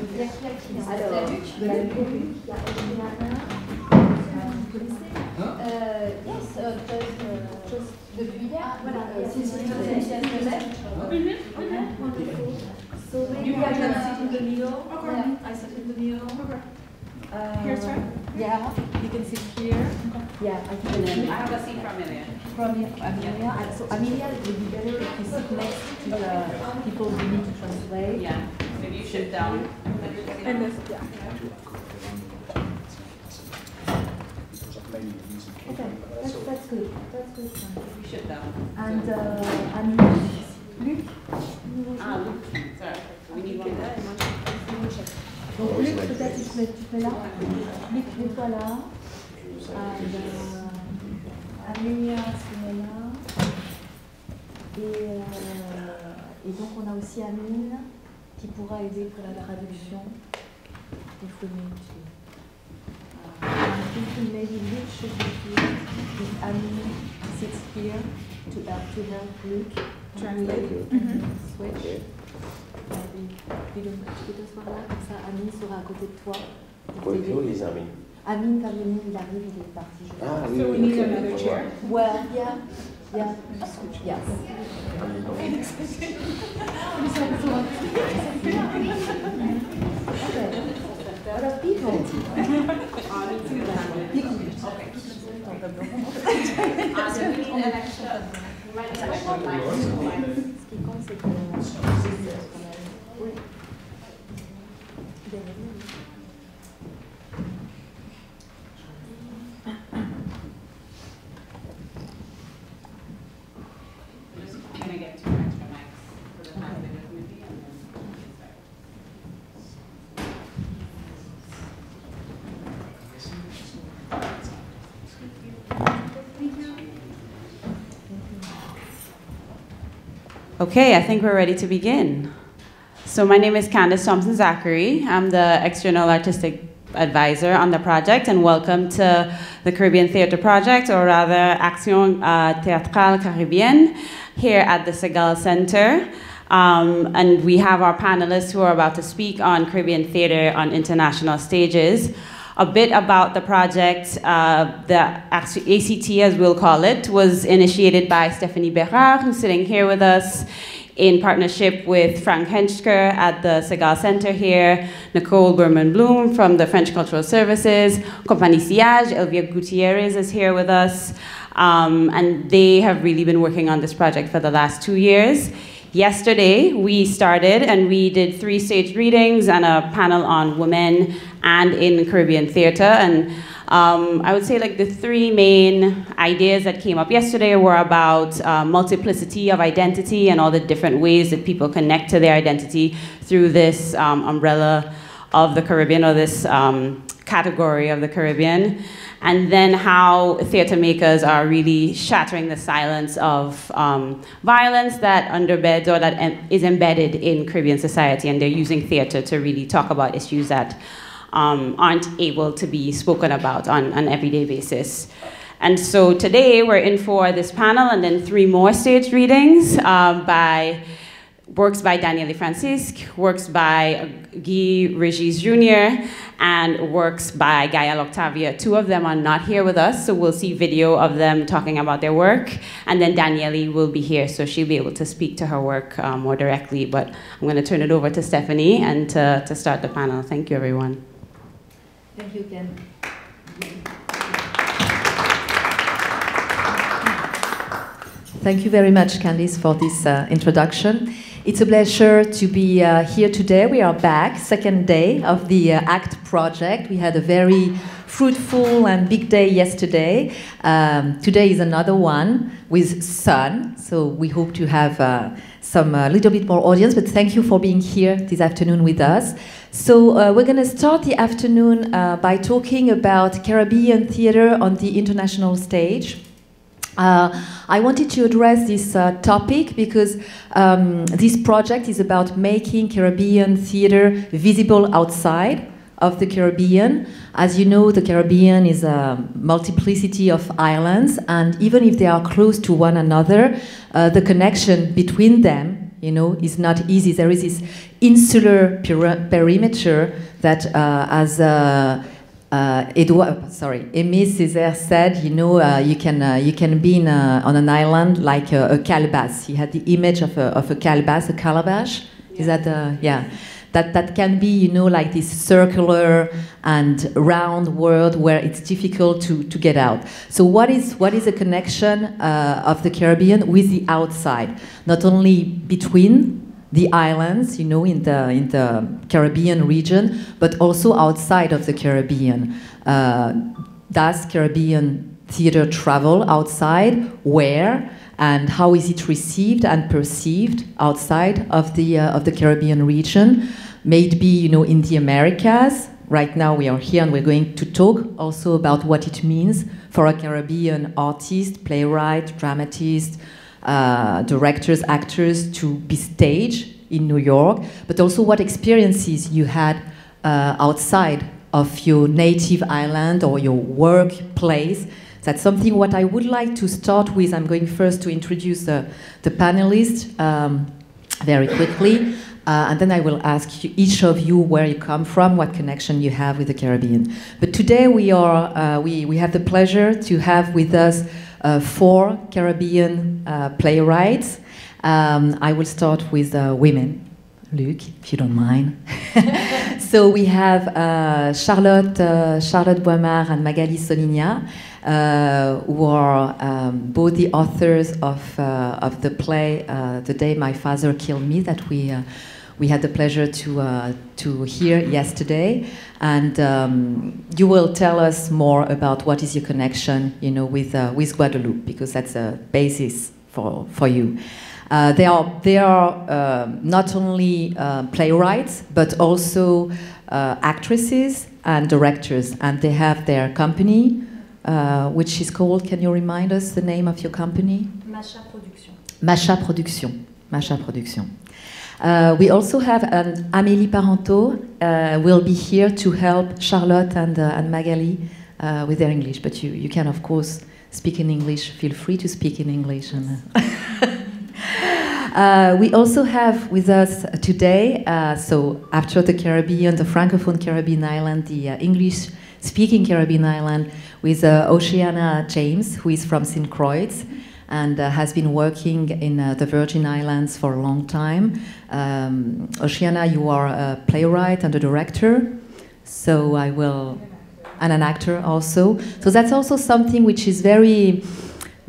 Alors, il y a Luc, il y a Adriana. Yes, just depuis hier. Voilà, so maybe I can sit in the middle. Okay. Yeah, I sit in the middle. Okay. Here's right? Yeah, you can sit here. Okay. Yeah, I can. I have a seat for Amelia. From Amelia. So Amelia, it would be better if you sit next to the people who need to translate. Yeah, maybe you sit down. And this, yeah. Okay, that's good. That's good. You sit down. And Luc. Luc. Sorry. We need one there. Donc Luc, peut-être tu te mets là. Luc, mets-toi là. Amelia se met là. Et donc on a aussi Amine qui pourra aider pour la traduction. Il faut mieux. I think maybe Luc should be here. If Amine sits here to help Luc translate. Switch. Tu peux t'asseoir là, comme ça Amine sera à côté de toi. Où les Amine? Amine, quand il arrive, il est parti. Ah oui, So we need another chair. Well, yeah. Yes. Okay. What are people? So we need an extra. Ce qui compte, c'est que oui. Can I get 2 extra mics for the translator committee and then start? Okay, I think we're ready to begin. So my name is Candace Thompson-Zachary. I'm the External Artistic Advisor on the project, and welcome to the Caribbean Theatre Project, or rather Action Théâtrale Caribbeenne, here at the Segal Center. And we have our panelists who are about to speak on Caribbean theatre on international stages. A bit about the project, the ACT, as we'll call it, was initiated by Stephanie Bérard, who's sitting here with us, in partnership with Frank Henschker at the Segal Center here, Nicole Berman-Bloom from the French Cultural Services, Compagnie Sillage, Elvia Gutierrez is here with us, and they have really been working on this project for the last 2 years. Yesterday, we started and we did 3 staged readings and a panel on women and in Caribbean theater. And I would say like the 3 main ideas that came up yesterday were about multiplicity of identity and all the different ways that people connect to their identity through this umbrella of the Caribbean, or this category of the Caribbean. And then how theater makers are really shattering the silence of violence that underbeds or that is embedded in Caribbean society, and they're using theater to really talk about issues that aren't able to be spoken about on an everyday basis. And so today we're in for this panel and then 3 more staged readings by works by Daniele Francisque, works by Guy Regis Jr., and works by Gaia Octavia. 2 of them are not here with us, so we'll see video of them talking about their work. And then Daniele will be here, so she'll be able to speak to her work more directly. But I'm going to turn it over to Stephanie and to start the panel. Thank you, everyone. Thank you, Ken. Thank you very much, Candice, for this introduction. It's a pleasure to be here today. We are back, second day of the ACT project. We had a very fruitful and big day yesterday. Today is another one with sun, so we hope to have some little bit more audience, but thank you for being here this afternoon with us. So we're going to start the afternoon by talking about Caribbean theater on the international stage. I wanted to address this topic because this project is about making Caribbean theater visible outside of the Caribbean. As you know, the Caribbean is a multiplicity of islands, and even if they are close to one another, the connection between them you know, is not easy. There is this insular perimeter that, as Aimé Césaire said, you know, you can be on an island like a calebasse. He had the image of a calebasse, a calabash. Is that yeah? That can be, you know, like this circular and round world where it's difficult to get out. So what is the connection of the Caribbean with the outside? Not only between the islands, you know, in the Caribbean region, but also outside of the Caribbean. Does Caribbean theater travel outside? Where? And how is it received and perceived outside of the Caribbean region? Maybe, you know, in the Americas. Right now we are here and we're going to talk also about what it means for a Caribbean artist, playwright, dramatist, directors, actors to be staged in New York, but also what experiences you had outside of your native island or your workplace. That's something what I would like to start with. I'm going first to introduce the panelists very quickly, and then I will ask each of you where you come from, what connection you have with the Caribbean. But today we have the pleasure to have with us 4 Caribbean playwrights. I will start with women. Luc, if you don't mind. So we have Charlotte Boimard and Magali Soligna, who are both the authors of the play The Day My Father Killed Me, that we had the pleasure to hear yesterday. And you will tell us more about what is your connection, you know, with Guadeloupe, because that's a basis for you. They are not only playwrights, but also actresses and directors, and they have their company, which is called, can you remind us the name of your company? Macha Production. Macha Production. Macha Production. We also have Amélie Parenteau will be here to help Charlotte and Magali with their English, but you can, of course, speak in English. Feel free to speak in English. And we also have with us today, so after the Caribbean, the Francophone Caribbean island, the English-speaking Caribbean island, with Oceana James, who is from St. Croix and has been working in the Virgin Islands for a long time. Oceana, you are a playwright and a director, so and an actor also. So that's also something which is very,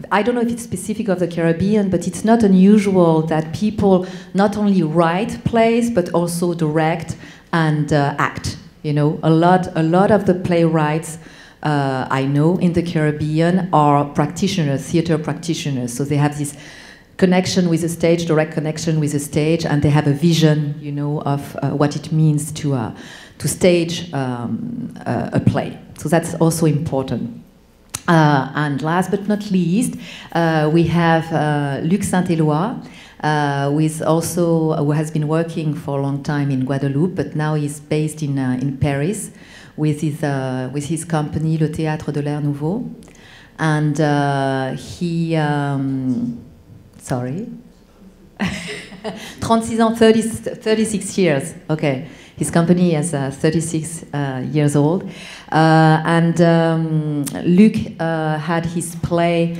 I don't know if it's specific of the Caribbean, but it's not unusual that people not only write plays, but also direct and act. You know, a lot of the playwrights I know in the Caribbean are practitioners, theater practitioners. So they have this connection with the stage, direct connection with the stage, and they have a vision, you know, of what it means to stage a play. So that's also important. And last but not least, we have Luc Saint-Éloi, who has been working for a long time in Guadeloupe, but now he's based in Paris with his company, Le Théâtre de l'Air Nouveau. And he, sorry, 36 years, okay. His company is 36 years old. Luc had his play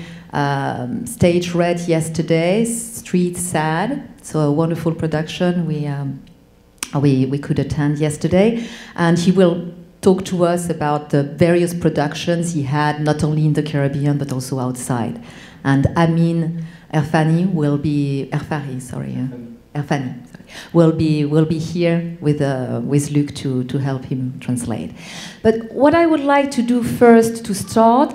stage read yesterday, Street Sad. So a wonderful production we could attend yesterday. And he will talk to us about the various productions he had, not only in the Caribbean, but also outside. And Amin Erfani will be, Erfani will be here with Luc to help him translate. But what I would like to do first to start,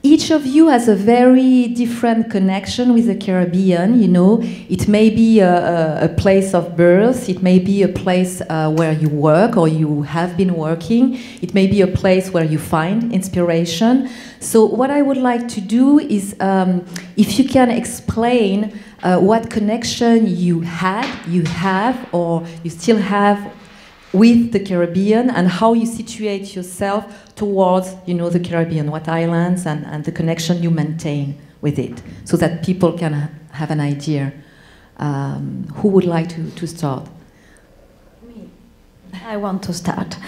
each of you has a very different connection with the Caribbean, you know. It may be a place of birth, it may be a place where you work or you have been working, it may be a place where you find inspiration. So what I would like to do is, if you can explain what connection you have, or you still have with the Caribbean, and how you situate yourself towards, you know, the Caribbean, what islands, and the connection you maintain with it, so that people can have an idea Who would like to start? I want to start.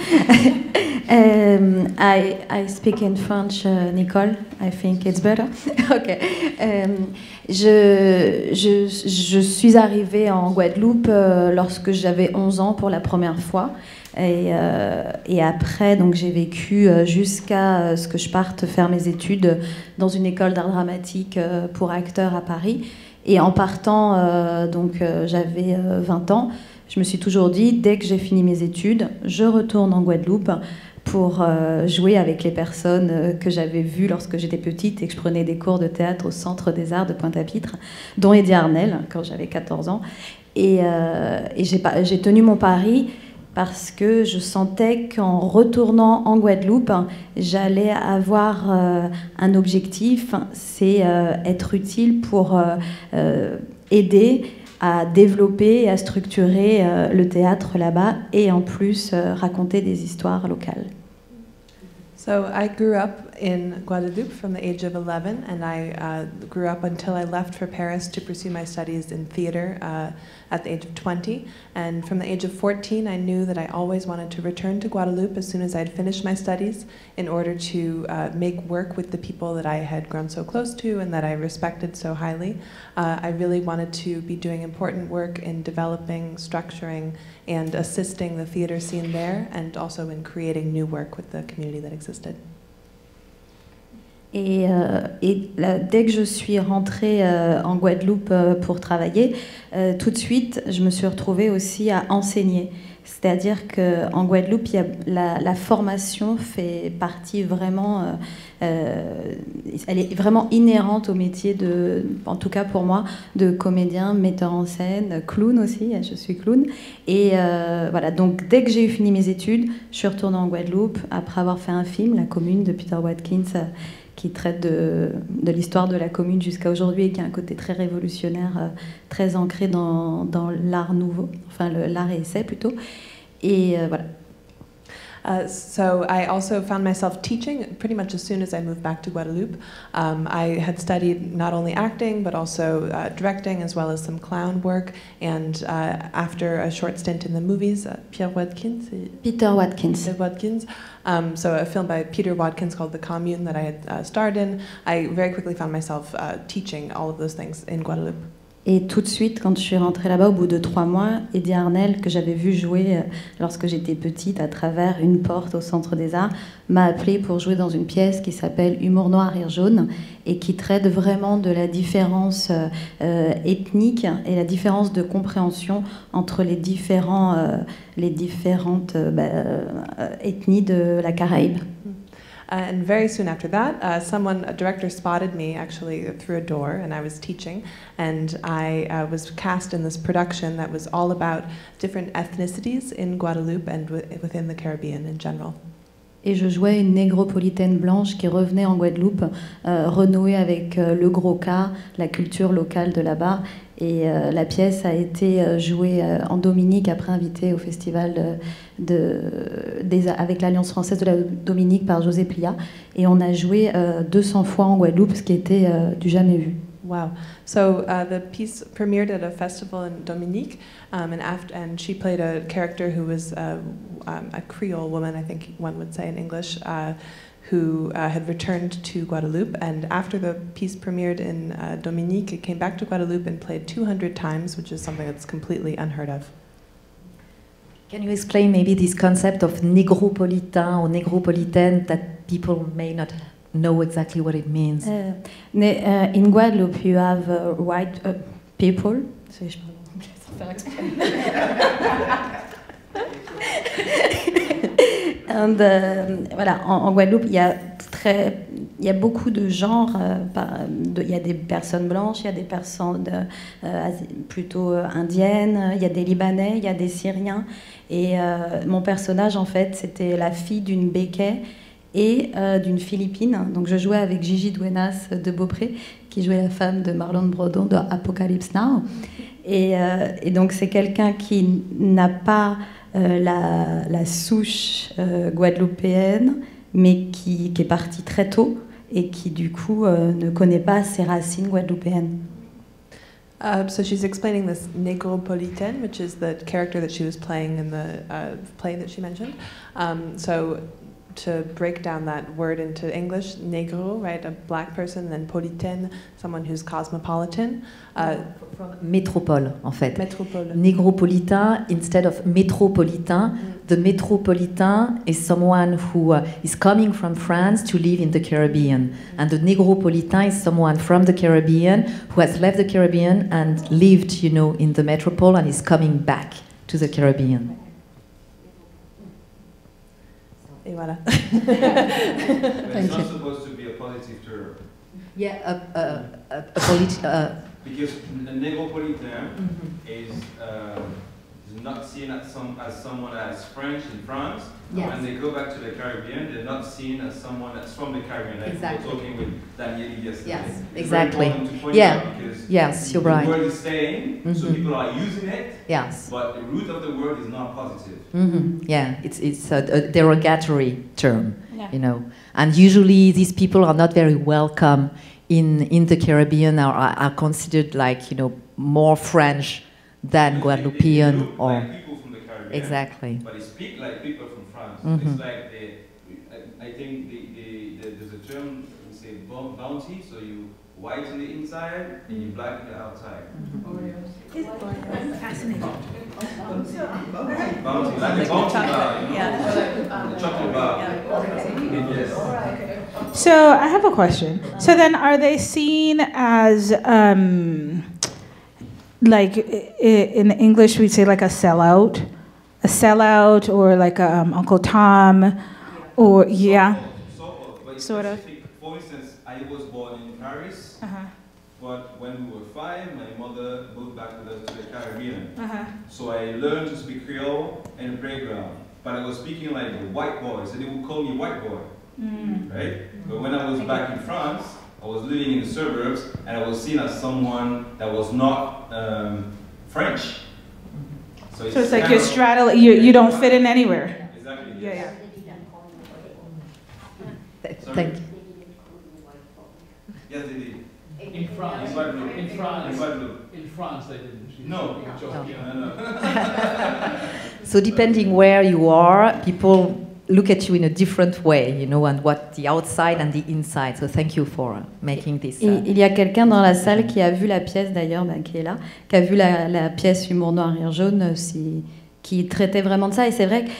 I speak in French, Nicole. I think it's better. Okay. Je suis arrivée en Guadeloupe lorsque j'avais 11 ans pour la première fois. Et après, donc, j'ai vécu jusqu'à ce que je parte faire mes études dans une école d'art dramatique pour acteurs à Paris. Et en partant, j'avais 20 ans, je me suis toujours dit, dès que j'ai fini mes études, je retourne en Guadeloupe pour jouer avec les personnes que j'avais vues lorsque j'étais petite et que je prenais des cours de théâtre au Centre des Arts de Pointe-à-Pitre, dont Eddie Arnel, quand j'avais 14 ans. Et j'ai tenu mon pari parce que je sentais qu'en retournant en Guadeloupe, j'allais avoir un objectif, c'est être utile pour aider à développer et à structurer le théâtre là-bas et en plus raconter des histoires locales. So I grew up in Guadeloupe from the age of 11, and I grew up until I left for Paris to pursue my studies in theater at the age of 20. And from the age of 14, I knew that I always wanted to return to Guadeloupe as soon as I had finished my studies in order to make work with the people that I had grown so close to and that I respected so highly. I really wanted to be doing important work in developing, structuring, and assisting the theater scene there, and also in creating new work with the community that existed. Et dès que je suis rentrée en Guadeloupe pour travailler, tout de suite, je me suis retrouvée aussi à enseigner. C'est-à-dire qu'en Guadeloupe, la formation fait partie vraiment, elle est vraiment inhérente au métier en tout cas pour moi, de comédien, metteur en scène, clown aussi, je suis clown. Et voilà, donc dès que j'ai eu fini mes études, je suis retournée en Guadeloupe après avoir fait un film, La Commune, de Peter Watkins, qui traite de l'histoire de la commune jusqu'à aujourd'hui et qui a un côté très révolutionnaire, très ancré dans l'art nouveau, enfin l'art et essai plutôt. Et voilà. So I also found myself teaching pretty much as soon as I moved back to Guadeloupe. I had studied not only acting but also directing as well as some clown work. And after a short stint in the movies, Peter Watkins. Peter Watkins. So a film by Peter Watkins called The Commune that I had starred in. I very quickly found myself teaching all of those things in Guadeloupe. Et tout de suite, quand je suis rentrée là-bas, au bout de 3 mois, Eddie Arnel, que j'avais vu jouer lorsque j'étais petite à travers une porte au Centre des Arts, m'a appelée pour jouer dans une pièce qui s'appelle Humour noir, rire jaune, et qui traite vraiment de la différence ethnique et la différence de compréhension entre les différentes ethnies de la Caraïbe. And very soon after that, a director spotted me actually through a door, and I was teaching, and I was cast in this production that was all about different ethnicities in Guadeloupe and within the Caribbean in general. Et je jouais une négropolitaine blanche qui revenait en Guadeloupe, renouer avec le gros cas, la culture locale de là-bas. Et la pièce a été jouée en Dominique, après invitée au festival avec l'Alliance française de la Dominique par José Plia. Et on a joué 200 fois en Guadeloupe, ce qui était du jamais vu. Wow. So the piece premiered at a festival in Dominique, and she played a character who was a Creole woman, I think one would say in English, who had returned to Guadeloupe. And after the piece premiered in Dominique, it came back to Guadeloupe and played 200 times, which is something that's completely unheard of. Can you explain maybe this concept of négropolitain or négropolitaine that people may not know exactly what it means? In Guadeloupe, you have white people. And, voilà, en Guadeloupe, il y a beaucoup de genres. Il y a des personnes blanches, il y a des personnes plutôt indiennes, il y a des Libanais, il y a des Syriens. Et mon personnage, en fait, c'était la fille d'une Béquet et d'une Philippine. Donc je jouais avec Gigi Duenas de Beaupré, qui jouait la femme de Marlon Brando de Apocalypse Now. Et donc c'est quelqu'un qui n'a pas la souche guadeloupéenne, mais qui est parti très tôt et qui du coup ne connaît pas ses racines guadeloupéennes. So she's explaining this Negropolitaine, which is the character that she was playing in the play that she mentioned. So to break down that word into English, negro, right, a black person, and then politaine, someone who's cosmopolitan. From métropole, en fait. Métropole. Négropolitain instead of métropolitain. The métropolitain is someone who is coming from France to live in the Caribbean. And the négropolitain is someone from the Caribbean who has left the Caribbean and lived, in the metropole and is coming back to the Caribbean. Et voilà. It's not supposed to be a positive term. Yeah, Because a Negropolitain is not seen as someone that's French in France. Yes. When they go back to the Caribbean, they're not seen as someone that's from the Caribbean. Like Exactly. we were talking with Danielle yesterday. Yes, It's exactly. very important to point Yeah. out because Yes, you're right. the word is staying, so people are using it, Yes. but the root of the word is not positive. Yeah, it's a derogatory term, Yeah. And usually these people are not very welcome in the Caribbean, or are considered like, more French than They Guadeloupean look or like people from the Caribbean. exactly. But they speak like people from France. It's like I think there's a term we say bounty. So you white on the inside and you black on the outside. Fascinating. Bounty, like a bounty bar, the chocolate bar. Yes. So I have a question. So then, are they seen as like in English we'd say like a sellout, or like Uncle Tom, or yeah, But sort of. For instance, I was born in Paris, but when we were 5, my mother moved back with us to the Caribbean. So I learned to speak Creole in the playground, but I was speaking like the white boy, so they would call me white boy, right? But when I was back in France, I was living in the suburbs, and I was seen as someone that was not French. So it's like you're straddling. You don't fit in anywhere. Exactly. Yeah, yes. Thank you. Yes, they did. In France, In Guadeloupe. in France, In Guadeloupe. in France, they didn't. No. No. So depending where you are, people look at you in a different way, and what the outside and the inside. So thank you for making this. Il y a quelqu'un dans la salle qui a vu la pièce d'ailleurs, qui est là, qui a vu la pièce Humour noir, rire jaune, qui traitait vraiment de ça. Et c'est vrai que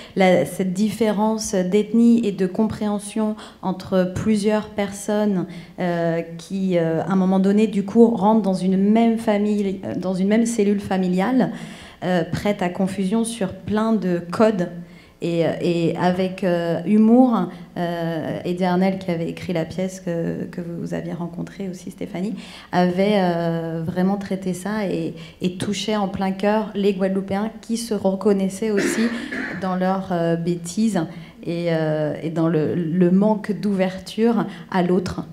cette différence d'ethnie et de compréhension entre plusieurs personnes qui, à un moment donné, du coup, rentrent dans une même famille, dans une même cellule familiale, prête à confusion sur plein de codes. Et avec humour, Eddie Arnel, qui avait écrit la pièce que vous aviez rencontrée aussi, Stéphanie, avait vraiment traité ça et touchait en plein cœur les Guadeloupéens qui se reconnaissaient aussi dans leurs bêtises et dans le manque d'ouverture à l'autre.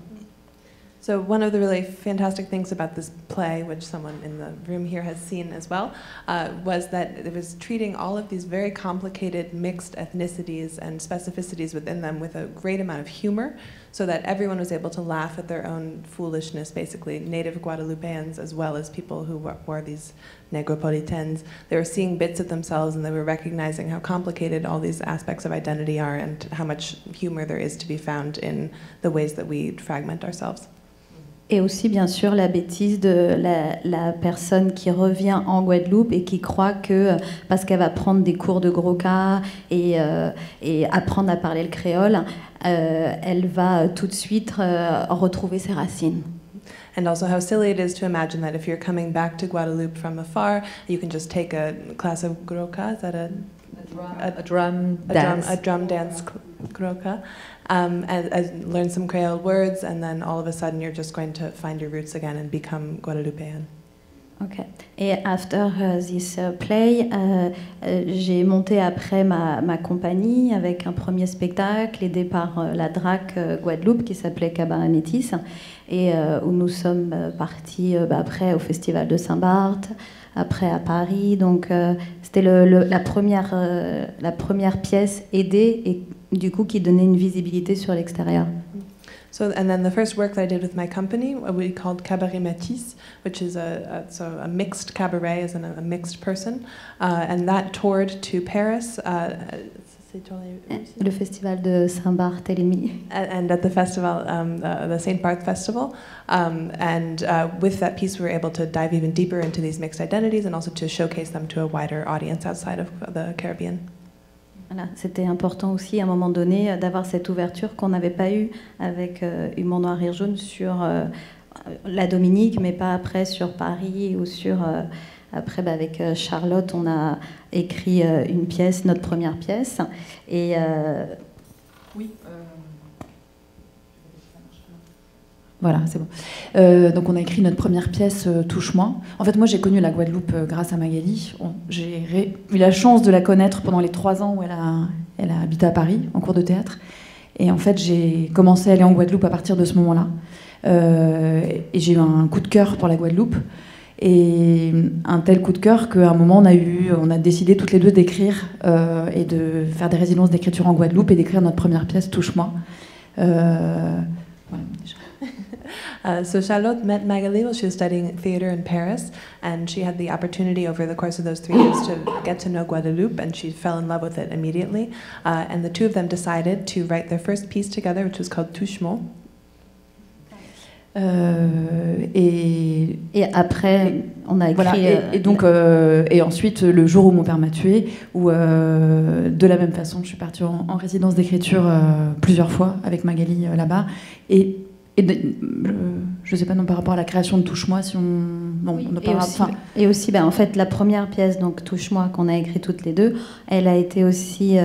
So one of the really fantastic things about this play, which someone in the room here has seen as well, was that it was treating all of these very complicated mixed ethnicities and specificities within them with a great amount of humor, so that everyone was able to laugh at their own foolishness, basically, native Guadeloupeans as well as people who were these Negropolitains. They were seeing bits of themselves and they were recognizing how complicated all these aspects of identity are and how much humor there is to be found in the ways that we fragment ourselves. Et aussi, bien sûr, la bêtise de la personne qui revient en Guadeloupe et qui croit que, parce qu'elle va prendre des cours de gros cas et apprendre à parler le créole, elle va tout de suite retrouver ses racines. And also how silly it is to imagine that if you're coming back to Guadeloupe from afar, you can just take a class of gros cas, is that a drum dance. A drum dance gros cas. And learn some Creole words, and then all of a sudden you're just going to find your roots again and become Guadeloupean. Okay. Et after this play, j'ai monté après ma compagnie avec un premier spectacle aidé par la DRAC Guadeloupe qui s'appelait Cabaret Métis et où nous sommes partis après au Festival de Saint-Barth, après à Paris. Donc c'était la première pièce aidée et du coup qui donnait une visibilité sur l'extérieur. So, and then the first work that I did with my company, we called Cabaret Matisse, which is a mixed cabaret, as in a mixed person, and that toured to Paris. Le festival de Saint-Barthélemy. And at the festival, the St. Barth Festival. And with that piece, we were able to dive even deeper into these mixed identities and also to showcase them to a wider audience outside of the Caribbean. Voilà, c'était important aussi à un moment donné d'avoir cette ouverture qu'on n'avait pas eue avec Humour Noir et Jaune sur la Dominique, mais pas après sur Paris ou sur... Après, avec Charlotte, on a écrit une pièce, notre première pièce. Et oui. Voilà, c'est bon. Donc on a écrit notre première pièce, Touche-moi. En fait, moi j'ai connu la Guadeloupe grâce à Magali. J'ai eu la chance de la connaître pendant les 3 ans où elle a habité à Paris, en cours de théâtre. Et en fait, j'ai commencé à aller en Guadeloupe à partir de ce moment-là. Et j'ai eu un coup de cœur pour la Guadeloupe. Et un tel coup de cœur qu'à un moment on a décidé toutes les deux d'écrire et de faire des résidences d'écriture en Guadeloupe et d'écrire notre première pièce, Touche-moi. Voilà, déjà. So Charlotte met Magali while she was studying theater in Paris, and she had the opportunity over the course of those 3 years to get to know Guadeloupe, and she fell in love with it immediately. And the two of them decided to write their first piece together, which was called Touche-moi. Et après, on a écrit... Voilà, et donc, et ensuite, le jour où mon père m'a tuée, où de la même façon, je suis partie en résidence d'écriture plusieurs fois avec Magali là-bas. Et je ne sais pas, non, par rapport à la création de Touche-moi, si on... Non, oui, on ne parlera pas. Et aussi, en fait, la première pièce, donc Touche-moi, qu'on a écrite toutes les deux, elle a été aussi...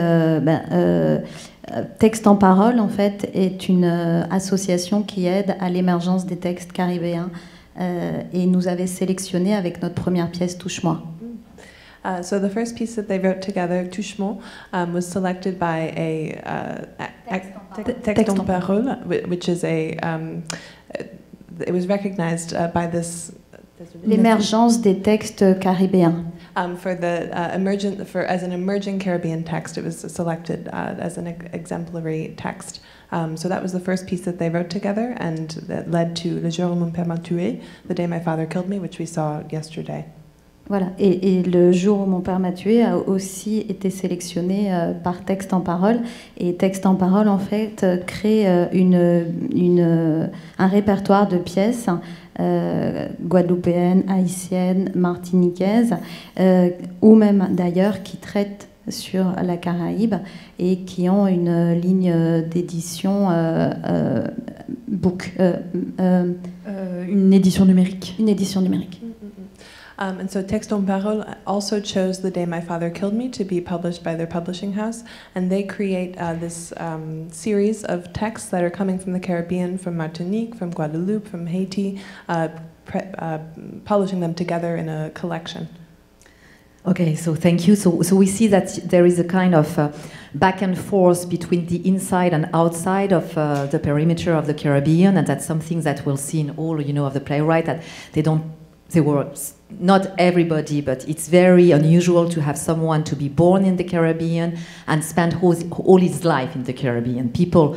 Texte en parole, en fait, est une association qui aide à l'émergence des textes caribéens et nous avait sélectionné avec notre première pièce Touche-moi. So the first piece that they wrote together, Touche-moi, was selected by a Texte en parole, which is it was recognized by this... L'émergence des textes caribéens. As an emerging Caribbean text, it was selected as an exemplary text. So that was the first piece that they wrote together, and that led to Le jour où mon père m'a tué, The Day My Father Killed Me, which we saw yesterday. Voilà, et le jour où mon père m'a tué a aussi été sélectionné par Texte en parole. Et Texte en parole, en fait, crée un répertoire de pièces guadeloupéennes, haïtiennes, martiniquaises, ou même d'ailleurs qui traitent sur la Caraïbe et qui ont une ligne d'édition une édition numérique. Une édition numérique. And so Texte en parole also chose The Day My Father Killed Me to be published by their publishing house, and they create this series of texts that are coming from the Caribbean, from Martinique, from Guadeloupe, from Haiti, publishing them together in a collection. Okay, so thank you. So we see that there is a kind of back and forth between the inside and outside of the perimeter of the Caribbean, and that's something that we'll see in all, of the playwright, that they were not everybody, but it's very unusual to have someone to be born in the Caribbean and spend all his life in the Caribbean. People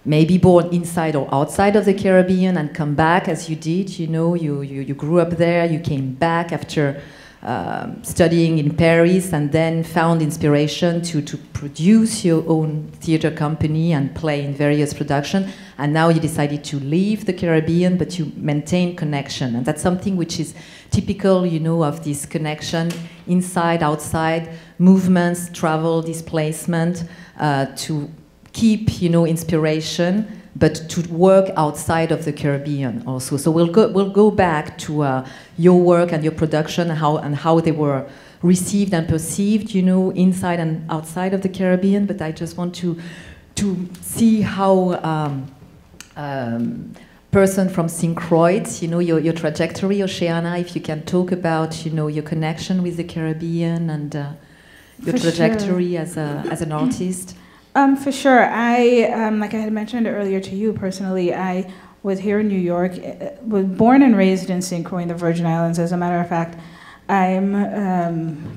may be born inside or outside of the Caribbean and come back as you did, you grew up there, you came back after studying in Paris and then found inspiration to produce your own theater company and play in various productions. And now you decided to leave the Caribbean, but you maintain connection. And that's something which is typical, of this connection, inside, outside, movements, travel, displacement, to keep, inspiration, but to work outside of the Caribbean also. So we'll go back to your work and your production and how they were received and perceived, inside and outside of the Caribbean. But I just want to see how person from St. Croix, your trajectory, Oceana, if you can talk about, your connection with the Caribbean and your For trajectory sure. as an artist. For sure. I, like I had mentioned earlier to you personally, I was here in New York, was born and raised in St. Croix in the Virgin Islands. As a matter of fact, I'm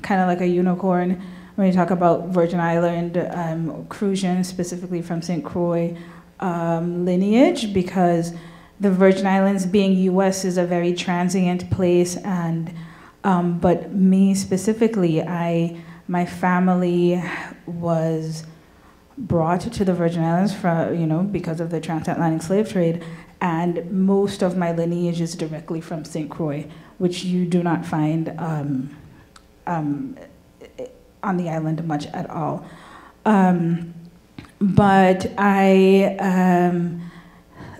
kind of like a unicorn when you talk about Virgin Island, Crucian, specifically from St. Croix. lineage, because the Virgin Islands, being US, is a very transient place, and but me specifically, my family was brought to the Virgin Islands because of the transatlantic slave trade, and most of my lineage is directly from St. Croix, which you do not find on the island much at all. But I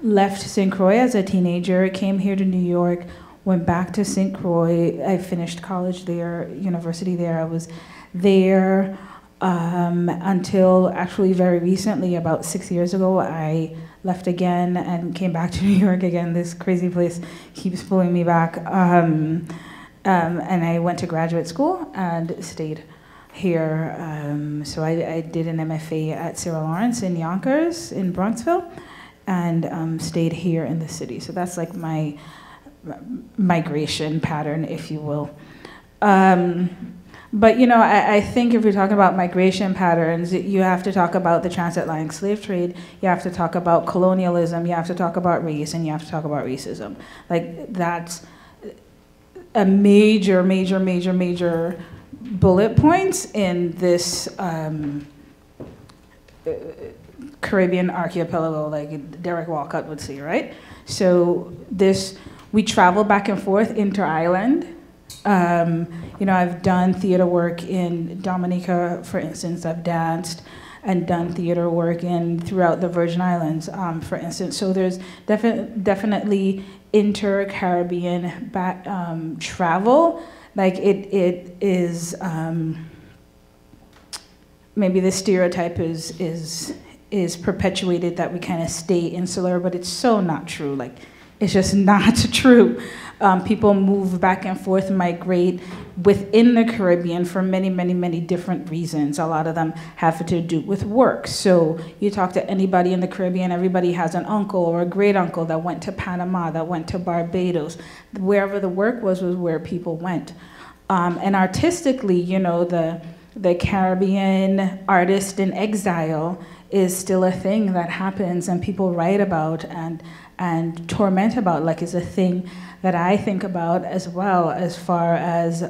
left St. Croix as a teenager, came here to New York, went back to St. Croix. I finished college there, university there. I was there until actually very recently, about 6 years ago, I left again and came back to New York again. This crazy place keeps pulling me back. And I went to graduate school and stayed here. So I did an MFA at Sarah Lawrence in Yonkers, in Bronxville, and stayed here in the city. So that's like my migration pattern, if you will. But I think if you're talking about migration patterns, you have to talk about the transatlantic slave trade, you have to talk about colonialism, you have to talk about race, and you have to talk about racism. Like, that's a major bullet points in this Caribbean archipelago, like Derek Walcott would say, right? So we travel back and forth inter-island. I've done theater work in Dominica, for instance. I've danced and done theater work throughout the Virgin Islands, for instance. So there's definitely inter-Caribbean travel. Like it is, maybe the stereotype is perpetuated that we kind of stay insular, but it's so not true. Like, it's just not true. People move back and forth, migrate within the Caribbean for many different reasons. A lot of them have to do with work. So you talk to anybody in the Caribbean, everybody has an uncle or a great uncle that went to Panama, that went to Barbados. Wherever the work was where people went. And artistically, the Caribbean artist in exile is still a thing that happens and people write about and torment about. Like, is a thing that I think about as well, as far as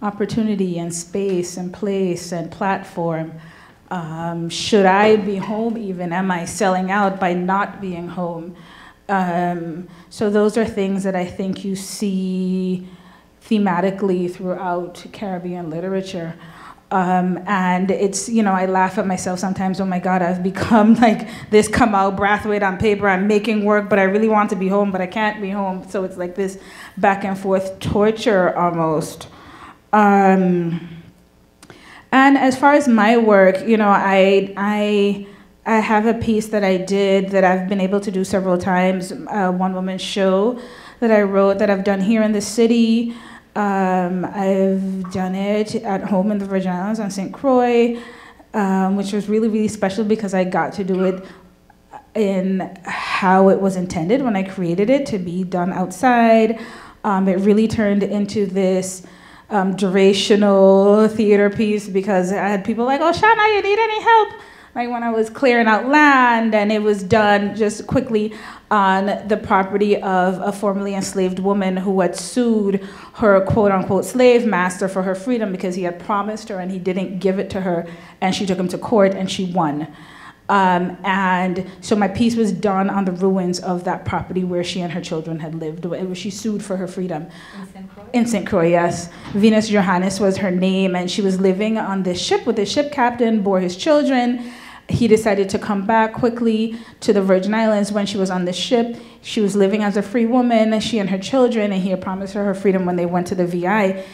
opportunity and space and place and platform. Should I be home even? Am I selling out by not being home? So those are things that I think you see thematically throughout Caribbean literature. And it's, I laugh at myself sometimes, oh my God, I've become like this Kamau Brathwaite on paper. I'm making work, but I really want to be home, but I can't be home. So it's like this back and forth torture almost. And as far as my work, I have a piece that I did that I've been able to do several times, a one-woman show that I wrote that I've done here in the city. I've done it at home in the Virgin Islands on St. Croix, which was really special because I got to do it in how it was intended when I created it, to be done outside. It really turned into this durational theater piece because I had people like, oh, Shana, you need any help? Like when I was clearing out land, and it was done just quickly on the property of a formerly enslaved woman who had sued her quote-unquote slave master for her freedom because he had promised her and he didn't give it to her, and she took him to court and she won. And so my piece was done on the ruins of that property where she and her children had lived. She sued for her freedom. In St. Croix? In St. Croix, yes. Venus Johannes was her name, and she was living on this ship with the ship captain, bore his children. He decided to come back quickly to the Virgin Islands when she was on the ship. She was living as a free woman, she and her children, and he had promised her freedom when they went to the VI.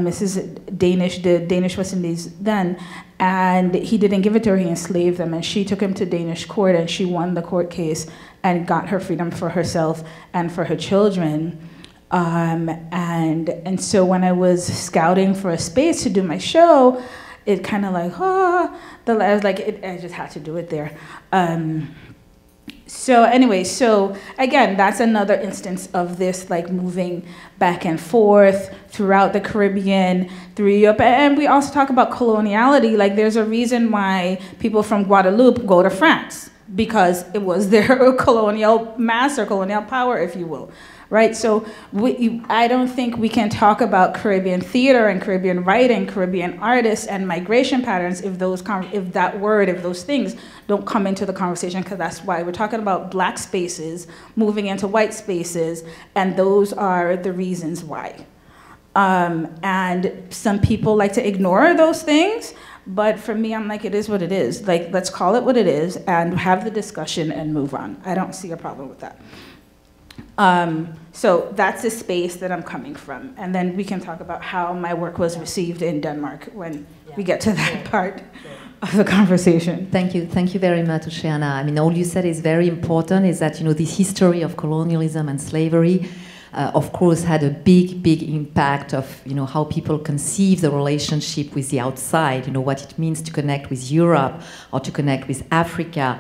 This is the Danish West Indies then, and he didn't give it to her, he enslaved them, and she took him to Danish court, and she won the court case and got her freedom for herself and for her children. And so when I was scouting for a space to do my show, it kind of like, I was like, I just had to do it there. So anyway, so again, that's another instance of this like moving back and forth throughout the Caribbean, through Europe. And we also talk about coloniality. Like there's a reason why people from Guadeloupe go to France. because it was their colonial master, colonial power, if you will, right? So I don't think we can talk about Caribbean theater and Caribbean writing, Caribbean artists and migration patterns if those things don't come into the conversation, because that's why we're talking about Black spaces moving into white spaces, and those are the reasons why. And some people like to ignore those things, but for me, I'm like, it is what it is. Like, let's call it what it is and have the discussion and move on. I don't see a problem with that. So that's the space that I'm coming from. And then we can talk about how my work was received in Denmark when we get to that part of the conversation. Thank you very much, Oceana. I mean, all you said is very important, is that, you know, this history of colonialism and slavery of course, had a big impact of, you know, how people conceive the relationship with the outside, you know, what it means to connect with Europe or to connect with Africa,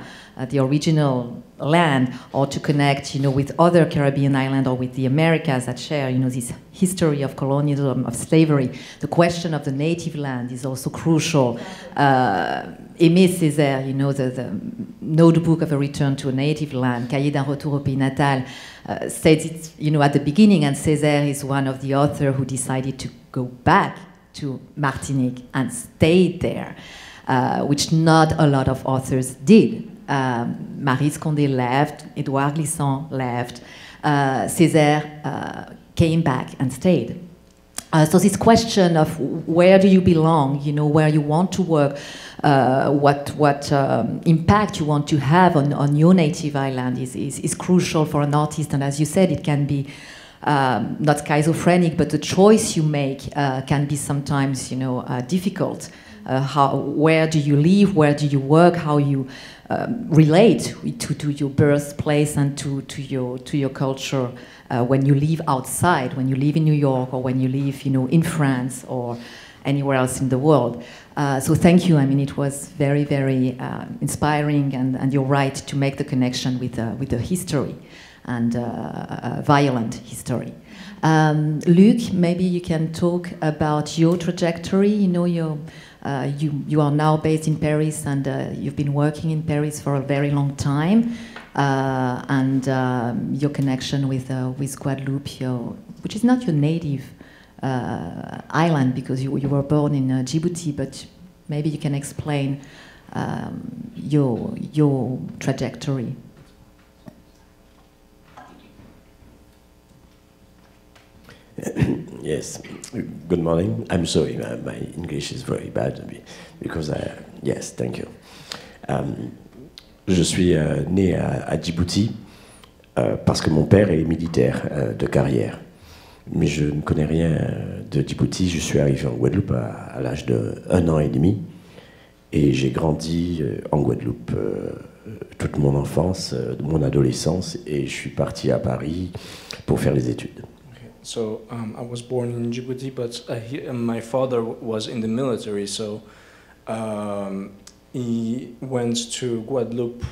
the original land, or to connect, you know, with other Caribbean islands or with the Americas that share, you know, this history of colonialism, of slavery. The question of the native land is also crucial. Aimé Césaire, you know, the notebook of a return to a native land, Cahier d'un retour au pays natal, says it, you know, at the beginning, and Césaire is one of the authors who decided to go back to Martinique and stayed there, which not a lot of authors did. Maryse Condé left, Edouard Glissant left, Césaire came back and stayed. So this question of where do you belong, you know, where you want to work, what impact you want to have on your native island is crucial for an artist. And as you said, it can be not schizophrenic, but the choice you make can be sometimes, you know, difficult. Where do you live? Where do you work? How you relate to your birthplace and to your culture when you live outside, when you live in New York, or when you live, you know, in France or anywhere else in the world. So thank you. I mean, it was very inspiring, and you're right to make the connection with the history and violent history. Luc, maybe you can talk about your trajectory. You know, you are now based in Paris, and you've been working in Paris for a very long time, and your connection with Guadeloupe, which is not your native island, because you were born in Djibouti, but maybe you can explain your trajectory. Yes, good morning. I'm sorry, my English is very bad because yes, thank you. Je suis né à Djibouti parce que mon père est militaire de carrière. Mais je ne connais rien de Djibouti. Je suis arrivé en Guadeloupe à l'âge de 1 an et demi et j'ai grandi en Guadeloupe toute mon enfance, mon adolescence, et je suis parti à Paris pour faire les études. So I was born in Djibouti, but my father was in the military, so he went to Guadeloupe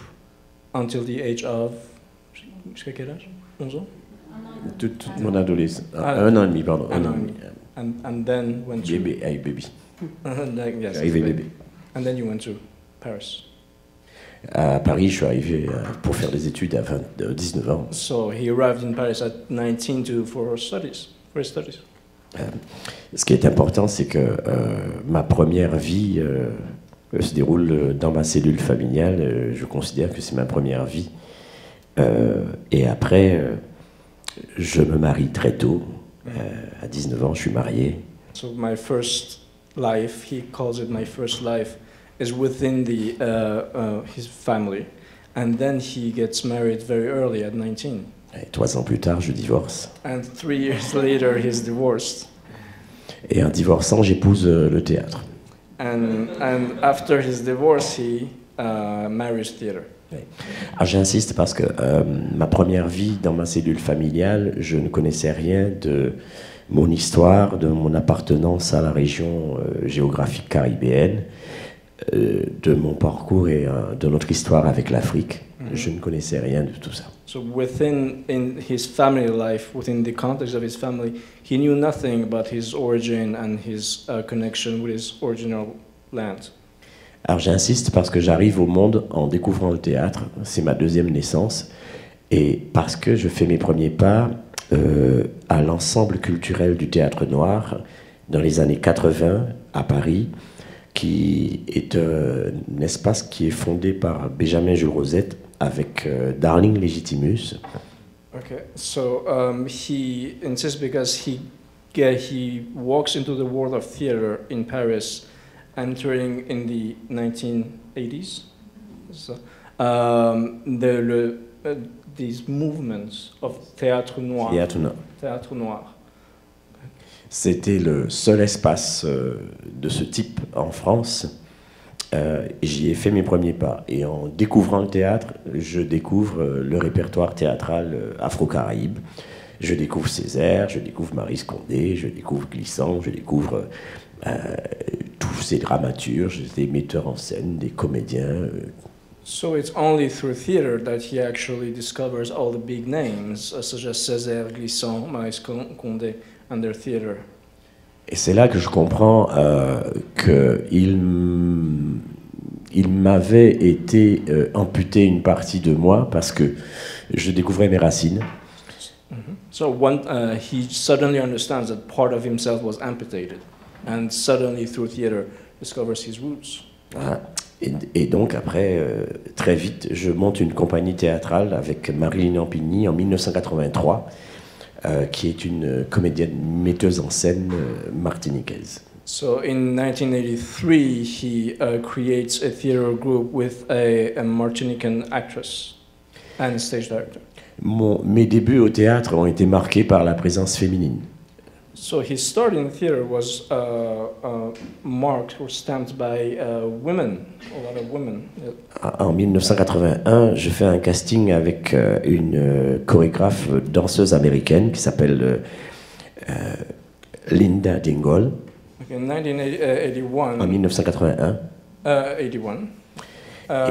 until the age of... Jusqu'à quel âge? 11 ans? Toute mon adolescence. 1 an et demi, pardon. 1 an et demi. And then went to... Baby. Yes. Arrivé bébé. And then you went to Paris. À Paris, je suis arrivé pour faire des études à 19 ans. So he arrived in Paris at 19 for his studies. Ce qui est important, c'est que ma première vie se déroule dans ma cellule familiale. Je considère que c'est ma première vie. Et après, je me marie très tôt. À 19 ans, je suis marié. So my first life, he calls it my first life, is within his family, and then he gets married very early at 19. Et 3 ans plus tard, je divorce. And 3 years later, he's divorced. Et en divorçant, j'épouse le théâtre. And after his divorce, he marries theater. Ah, j'insiste parce que ma première vie dans ma cellule familiale, je ne connaissais rien de mon histoire, de mon appartenance à la région géographique caribéenne, de mon parcours et de notre histoire avec l'Afrique. Je ne connaissais rien de tout ça. So within his family life, within the context of his family, he knew nothing about his origin and his connection with his original land. Alors j'insiste parce que j'arrive au monde en découvrant le théâtre, c'est ma deuxième naissance, et parce que je fais mes premiers pas à l'ensemble culturel du théâtre noir dans les années 80 à Paris, qui est un espace qui est fondé par Benjamin Jules Rosette avec Darling Legitimus. Okay, so he insists because he walks into the world of theater in Paris, entering in the 1980s. So, these movements of théâtre noir. Théâtre noir. C'était le seul espace de ce type en France. J'y ai fait mes premiers pas. Et en découvrant le théâtre, je découvre le répertoire théâtral afro-caraïbe. Je découvre Césaire, je découvre Marie Scondé, je découvre Glissant, je découvre tous ces dramaturges, des metteurs en scène, des comédiens. So it's only through theater that he actually discovers all the big names, such as Césaire, Glissant, Marie Scondé, and their theater. Et c'est là que je comprends qu'il m'avait été amputé une partie de moi parce que je découvrais mes racines. So he suddenly understands that part of himself was amputated, and suddenly through theater discovers his roots. Et donc après, très vite, je monte une compagnie théâtrale avec Marilyn Ampigny en 1983, qui est une comédienne metteuse en scène martiniquaise. So in 1983, he creates a theater group with a Martinican actress and stage director. Mes débuts au théâtre ont été marqués par la présence féminine. So his start in theater was marked or stamped by women, a lot of women. En 1981, je fais un casting avec une chorégraphe danseuse américaine qui s'appelle Linda Dingle. Okay, in 1981. En 1981. 81.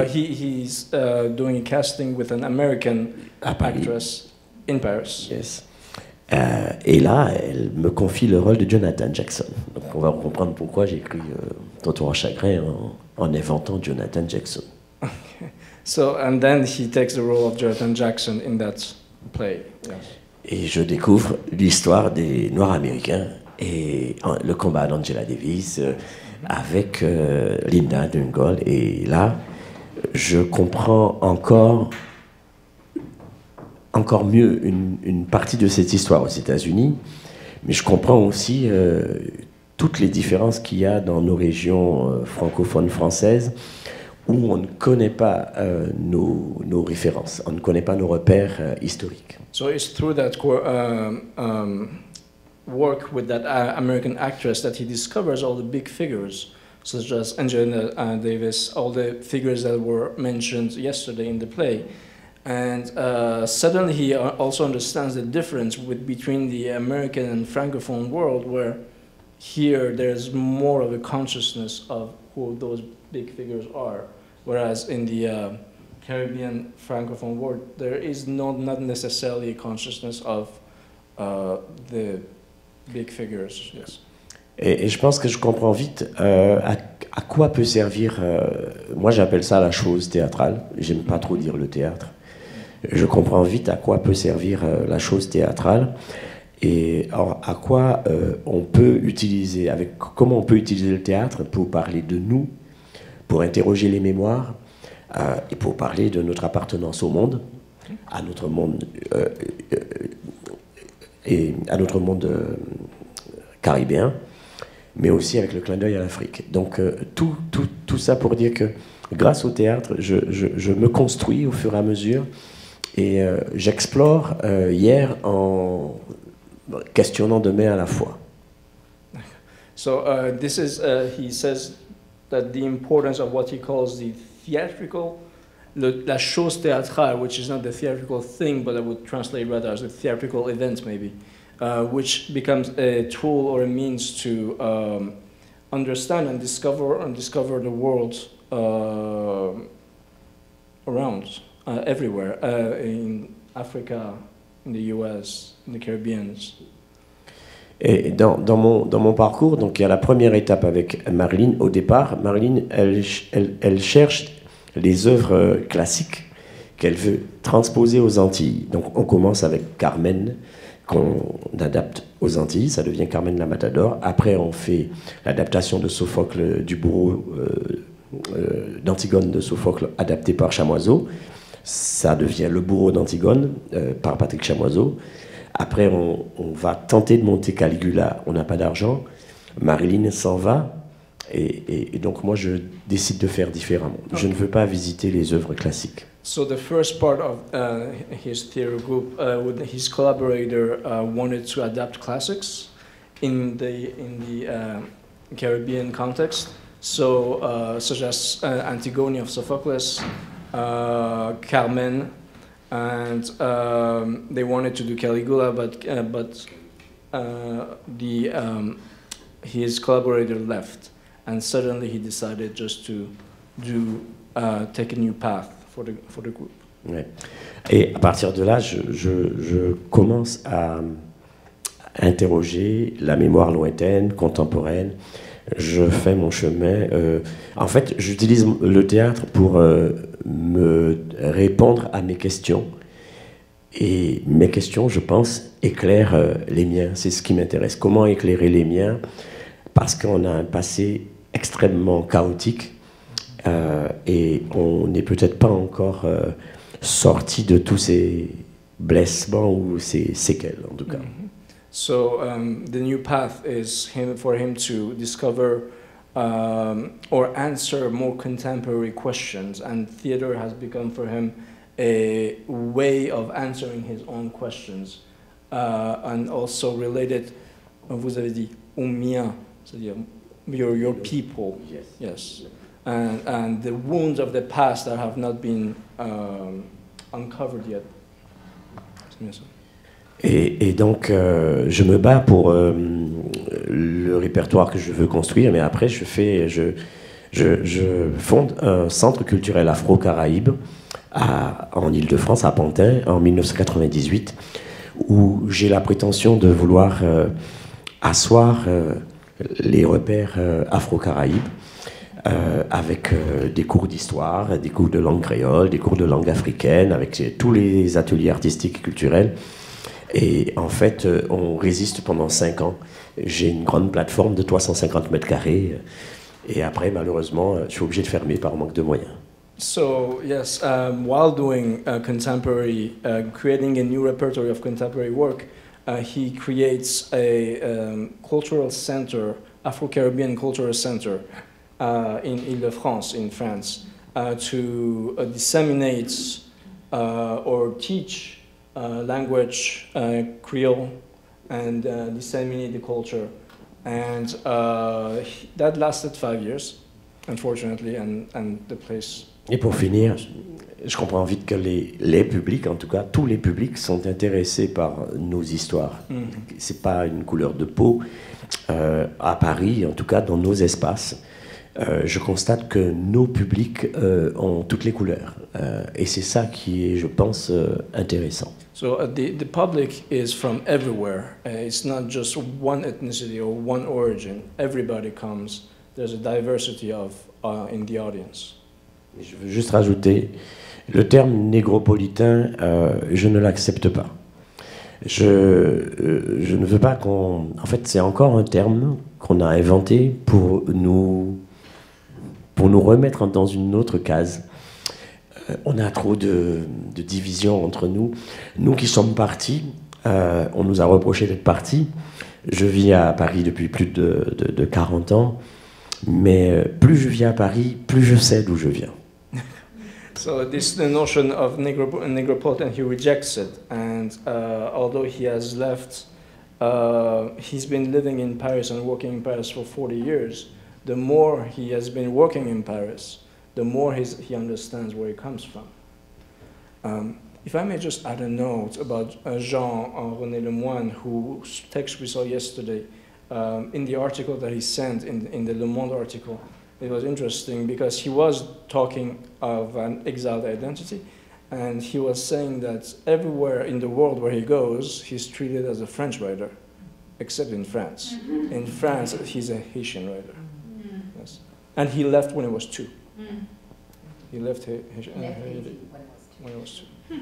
He's doing a casting with an American actress in Paris. Yes. Et là, elle me confie le rôle de Jonathan Jackson. Donc on va comprendre pourquoi j'ai écrit Tonton en chagrin en inventant Jonathan Jackson. Okay. So, and then he takes the role of Jonathan Jackson in that play. Yes. Et je découvre l'histoire des Noirs américains et le combat d'Angela Davis avec Linda Dingle. Et là, je comprends encore mieux une partie de cette histoire aux États-Unis, mais je comprends aussi toutes les différences qu'il y a dans nos régions francophones françaises où on ne connaît pas nos références, on ne connaît pas nos repères historiques. So it's through that work with that American actress that he discovers all the big figures, such as Angela Davis, all the figures that were mentioned yesterday in the play. And suddenly he also understands the difference between the American and Francophone world, where here there's more of a consciousness of who those big figures are, whereas in the Caribbean Francophone world, there is not necessarily a consciousness of the big figures. Yes. Et je pense que je comprends vite à quoi peut servir, moi j'appelle ça la chose théâtrale, j'aime pas trop dire le théâtre. Je comprends vite à quoi peut servir la chose théâtrale et à quoi on peut utiliser, comment on peut utiliser le théâtre pour parler de nous, pour interroger les mémoires et pour parler de notre appartenance au monde, à notre monde et à notre monde caribéen, mais aussi avec le clin d'œil à l'Afrique. Donc tout ça pour dire que grâce au théâtre, je me construis au fur et à mesure. Et j'explore hier en questionnant demain à la fois. So this is, he says that the importance of what he calls the theatrical, la chose théâtrale, which is not the theatrical thing, but I would translate rather as a theatrical event maybe, which becomes a tool or a means to understand and discover the world around. Everywhere, in Africa, in the US, in the Caribbean. Et dans mon parcours, donc il y a la première étape avec Marilyn. Au départ, Marilyn, elle cherche les œuvres classiques qu'elle veut transposer aux Antilles. Donc on commence avec Carmen, qu'on adapte aux Antilles, ça devient Carmen la Matador. Après, on fait l'adaptation de Sophocle, du bourreau d'Antigone de Sophocle, adapté par Chamoiseau. Ça devient le bourreau d'Antigone par Patrick Chamoiseau. Après, on va tenter de monter Caligula, on n'a pas d'argent. Marilyn s'en va. Et donc moi, je décide de faire différemment. Je ne veux pas visiter les œuvres classiques. So the first part of his theater group, with his collaborator, wanted to adapt classics in the Caribbean context. So such as Antigone of Sophocles, Carmen, and they wanted to do Caligula, but his collaborator left, and suddenly he decided just to take a new path for the group. Ouais. Et à partir de là, je commence à interroger la mémoire lointaine, contemporaine. Je fais mon chemin. En fait, j'utilise le théâtre pour me répondre à mes questions. Et mes questions, je pense, éclairent les miens. C'est ce qui m'intéresse. Comment éclairer les miens? Parce qu'on a un passé extrêmement chaotique et on n'est peut-être pas encore sorti de tous ces blessements ou ces séquelles, en tout cas. So the new path is for him to discover or answer more contemporary questions, and theater has become for him a way of answering his own questions, and also related, vous avez dit, au mien, c'est-à-dire your people, yes, and the wounds of the past that have not been uncovered yet. C'est bien ça. Et donc, je me bats pour le répertoire que je veux construire, mais après, je fonde un centre culturel afro-caraïbe en Île-de-France, à Pantin, en 1998, où j'ai la prétention de vouloir asseoir les repères afro-caraïbes avec des cours d'histoire, des cours de langue créole, des cours de langue africaine, avec tous les ateliers artistiques et culturels. Et en fait, on résiste pendant 5 ans. J'ai une grande plateforme de 350 mètres carrés. Et après, malheureusement, je suis obligé de fermer par manque de moyens. So, yes, while doing contemporary, creating a new repertory of contemporary work, he creates a cultural center, Afro-Caribbean Cultural Center, in Île-de-France, in France, to disseminate or teach language, Creole, and disseminate the culture. And that lasted 5 years, unfortunately, and the place. Et pour finir, je comprends vite que les publics, en tout cas tous les publics, sont intéressés par nos histoires. C'est pas une couleur de peau. À Paris, en tout cas dans nos espaces, je constate que nos publics ont toutes les couleurs. Et c'est ça qui est, je pense, intéressant. So the public is from everywhere. It's not just one ethnicity or one origin. Everybody comes. There's a diversity in the audience. Et je veux juste rajouter, le terme négropolitain, je ne l'accepte pas. Je ne veux pas qu'on... En fait, c'est encore un terme qu'on a inventé pour nous remettre dans une autre case. On a trop de divisions entre nous. Nous qui sommes partis, on nous a reproché d'être partis. Je vis à Paris depuis plus de 40 ans, mais plus je viens à Paris, plus je sais d'où je viens. So this the notion of Negropolitan, he rejects it, and although he has left, he's been living in Paris and working in Paris for 40 years. The more he has been working in Paris, the more he understands where he comes from. If I may just add a note about Jean-René Lemoine, whose text we saw yesterday, in the article that he sent, in the Le Monde article, it was interesting because he was talking of an exiled identity, and he was saying that everywhere in the world where he goes, he's treated as a French writer. except in France. In France, he's a Haitian writer. Yes. And he left when he was 2. He left Haiti when he was 2.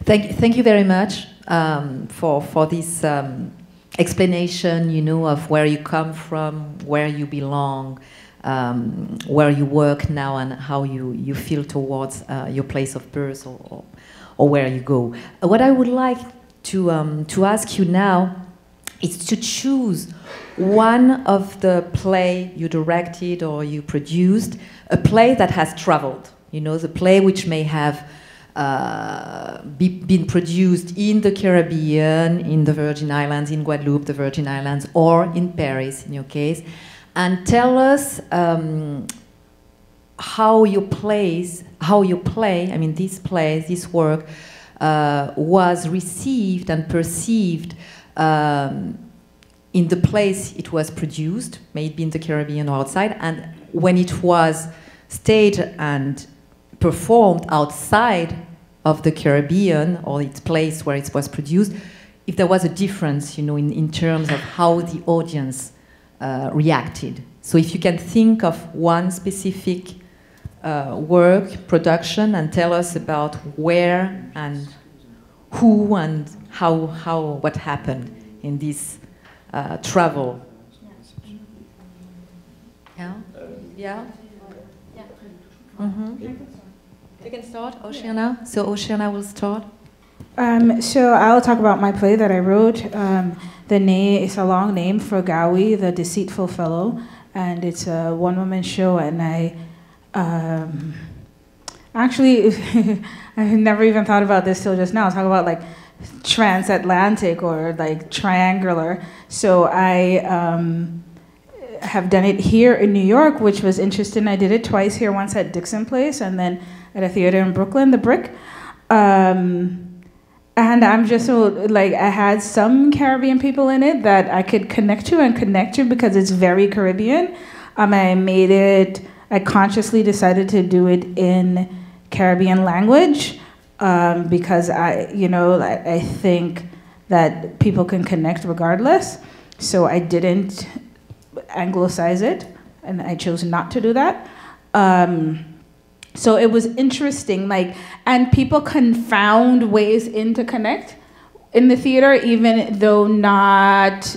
Thank you very much for this explanation, you know, of where you come from, where you belong, where you work now, and how you feel towards your place of birth or where you go. What I would like to ask you now is to choose one of the play you directed or you produced, a play that has traveled, you know, the play which may have been produced in the Caribbean, in the Virgin Islands, in Guadeloupe, the Virgin Islands, or in Paris, in your case, and tell us how you play, I mean, this work was received and perceived in the place it was produced, maybe in the Caribbean or outside, and when it was staged and performed outside of the Caribbean or its place where it was produced, if there was a difference, you know, in terms of how the audience reacted. So if you can think of one specific work, production, and tell us about where and who and how what happened in this travel. Yeah? Yeah? You can start, Oceana. So Oceana will start. So I'll talk about my play that I wrote. The name is a long name for Gawi, the Deceitful Fellow, and it's a one-woman show. And I actually I never even thought about this till just now. Talk about like transatlantic or like triangular. So I have done it here in New York, which was interesting. I did it twice here, once at Dixon Place and then at a theater in Brooklyn, The Brick. And I'm just so, like, I had some Caribbean people in it that I could connect to because it's very Caribbean. I consciously decided to do it in Caribbean language because I think that people can connect regardless. So I didn't Anglicize it, and I chose not to do that. So it was interesting, like, and people found ways in to connect in the theater, even though not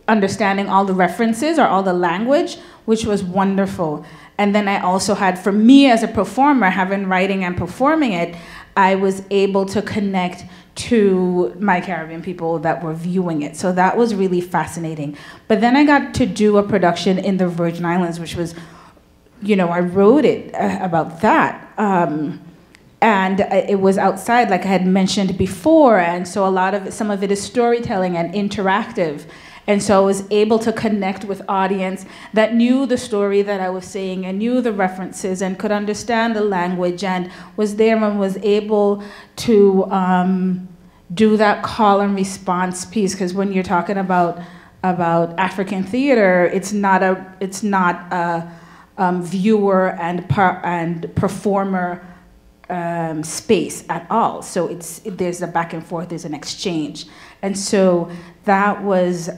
understanding all the references or all the language, which was wonderful. And then I also had, for me as a performer, having writing and performing it, I was able to connect to my Caribbean people that were viewing it. So that was really fascinating. But then I got to do a production in the Virgin Islands, which was, I wrote it about that. And it was outside, like I had mentioned before. And so some of it is storytelling and interactive. And so I was able to connect with audience that knew the story that I was saying and knew the references and could understand the language and was there and was able to do that call and response piece. Because when you're talking about African theater, it's not a viewer and performer space at all. So there's a back and forth, there's an exchange. And so that was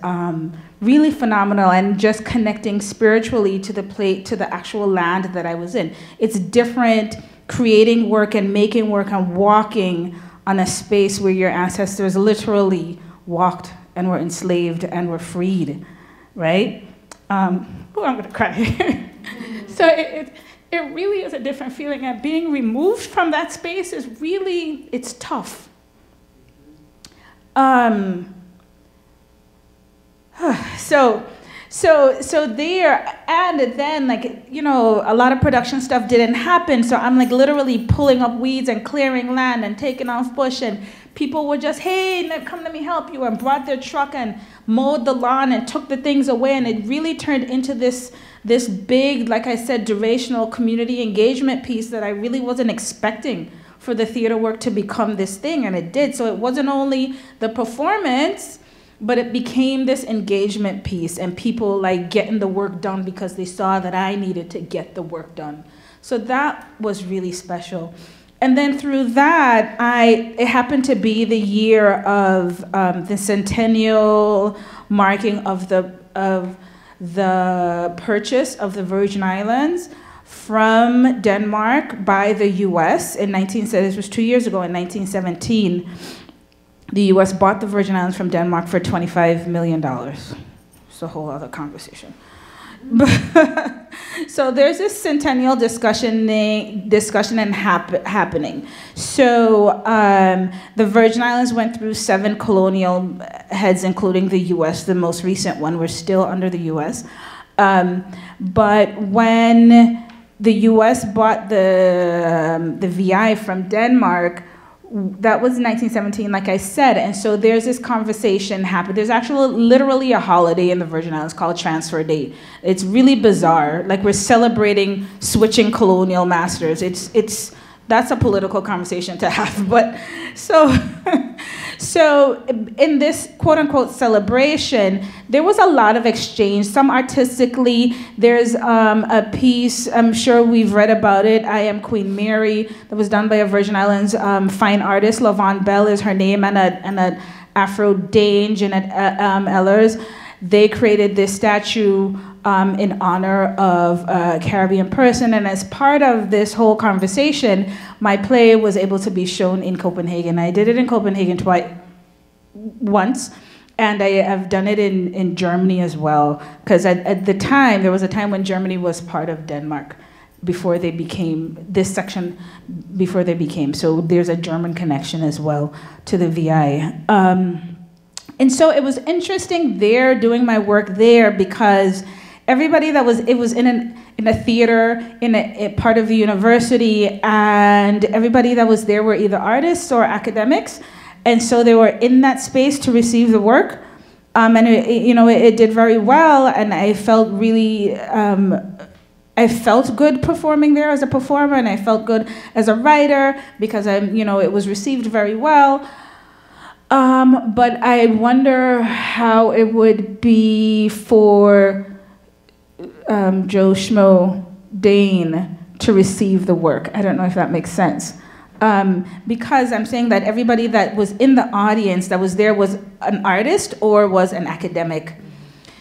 really phenomenal, and just connecting spiritually to the actual land that I was in. It's different creating work and making work and walking on a space where your ancestors literally walked and were enslaved and were freed, right? I'm gonna cry. So it really is a different feeling, and being removed from that space is really, it's tough. So there, and then a lot of production stuff didn't happen. So I'm like literally pulling up weeds and clearing land and taking off bush, and people were just, hey, come let me help you, and brought their truck and mowed the lawn and took the things away, and it really turned into this big, like I said, durational community engagement piece that I really wasn't expecting for the theater work to become this thing, and it did. So it wasn't only the performance, but it became this engagement piece, and people like getting the work done because they saw that I needed to get the work done. So that was really special. And then through that, it happened to be the year of the centennial marking of the purchase of the Virgin Islands from Denmark by the U.S. This was 2 years ago in 1917. The U.S. bought the Virgin Islands from Denmark for $25 million. It's a whole other conversation. So there's this centennial discussion happening. So the Virgin Islands went through 7 colonial heads, including the U.S. The most recent one. We're still under the U.S. But when the U.S. bought the VI from Denmark, that was 1917, like I said, and so there's this conversation happening. There's actually literally a holiday in the Virgin Islands called Transfer Day. It's really bizarre. Like, we're celebrating switching colonial masters. That's a political conversation to have. But so in this quote-unquote celebration, there was a lot of exchange. Some artistically, there's a piece, I'm sure we've read about it, I Am Queen Mary, that was done by a Virgin Islands fine artist. Lavon Bell is her name, and an Afro-Dane, Jeanette Ellers. They created this statue in honor of a Caribbean person, and as part of this whole conversation, my play was able to be shown in Copenhagen. I did it in Copenhagen once, and I have done it in Germany as well, because at the time, there was a time when Germany was part of Denmark before they became, this section, before they became, so there's a German connection as well to the VI. And so it was interesting there, doing my work there, because everybody that was, it was in a theater, in a part of the university, and everybody that was there were either artists or academics, and so they were in that space to receive the work, and it did very well, and I felt really, I felt good performing there as a performer, and I felt good as a writer, because it was received very well. But I wonder how it would be for Joe Schmo Dane to receive the work. I don't know if that makes sense. Because I'm saying that everybody that was in the audience that was there was an artist or was an academic.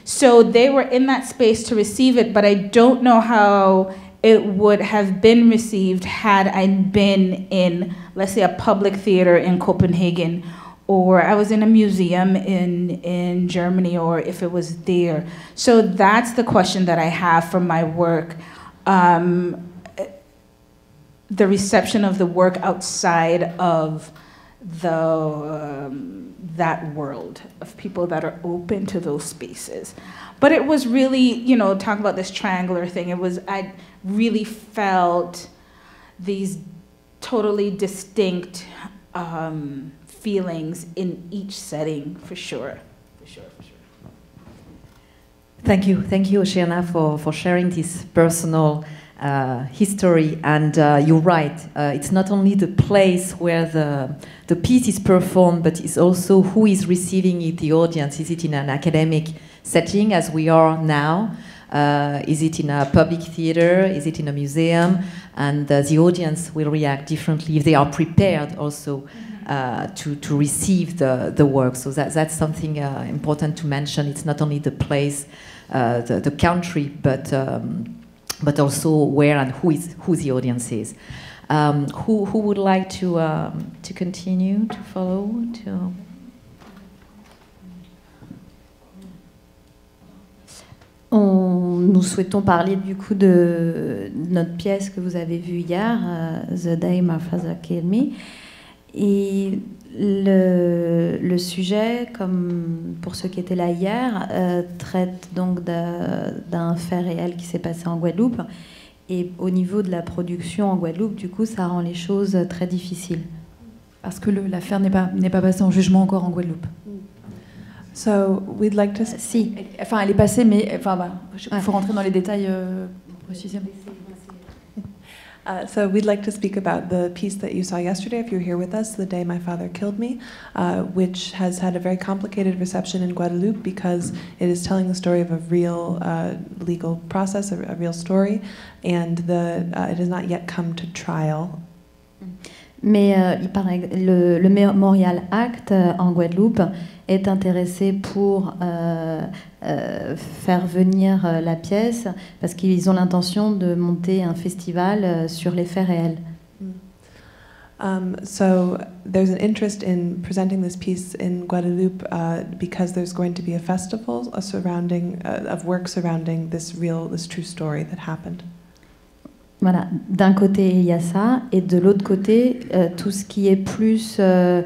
So they were in that space to receive it, but I don't know how it would have been received had I been in, let's say, a public theater in Copenhagen, or I was in a museum in Germany, or if it was there. So that's the question that I have for my work. The reception of the work outside of that world of people that are open to those spaces. But it was really, talk about this triangular thing, I really felt these totally distinct feelings in each setting, for sure. Thank you, Oceana, for sharing this personal history. And you're right, it's not only the place where the piece is performed, but it's also who is receiving it, the audience. Is it in an academic setting, as we are now? Is it in a public theater? Is it in a museum? And the audience will react differently if they are prepared also to receive the work. So that's something important to mention. It's not only the place, the country, but also where and who the audience is. Who would like to continue, to follow? Nous souhaitons parler du coup de notre pièce que vous avez vue hier, The Day My Father Killed Me. Et le sujet, comme pour ceux qui étaient là hier, traite donc d'un fait réel qui s'est passé en Guadeloupe. Et au niveau de la production en Guadeloupe, du coup, ça rend les choses très difficiles. Parce que l'affaire n'est pas passée en jugement encore en Guadeloupe. So we'd like to... Si. Enfin, elle est passée, mais il faut rentrer dans les détails précisément. So we'd like to speak about the piece that you saw yesterday, if you're here with us, The Day My Father Killed Me, which has had a very complicated reception in Guadeloupe because it is telling the story of a real legal process, a real story, and it has not yet come to trial. Mais le Memorial Act en Guadeloupe est intéressé pour faire venir la pièce parce qu'ils ont l'intention de monter un festival sur les faits réels. So there's an interest in presenting this piece in Guadeloupe because there's going to be a festival of work surrounding this true story that happened. Voilà, d'un côté il y a ça, et de l'autre côté tout ce qui est plus la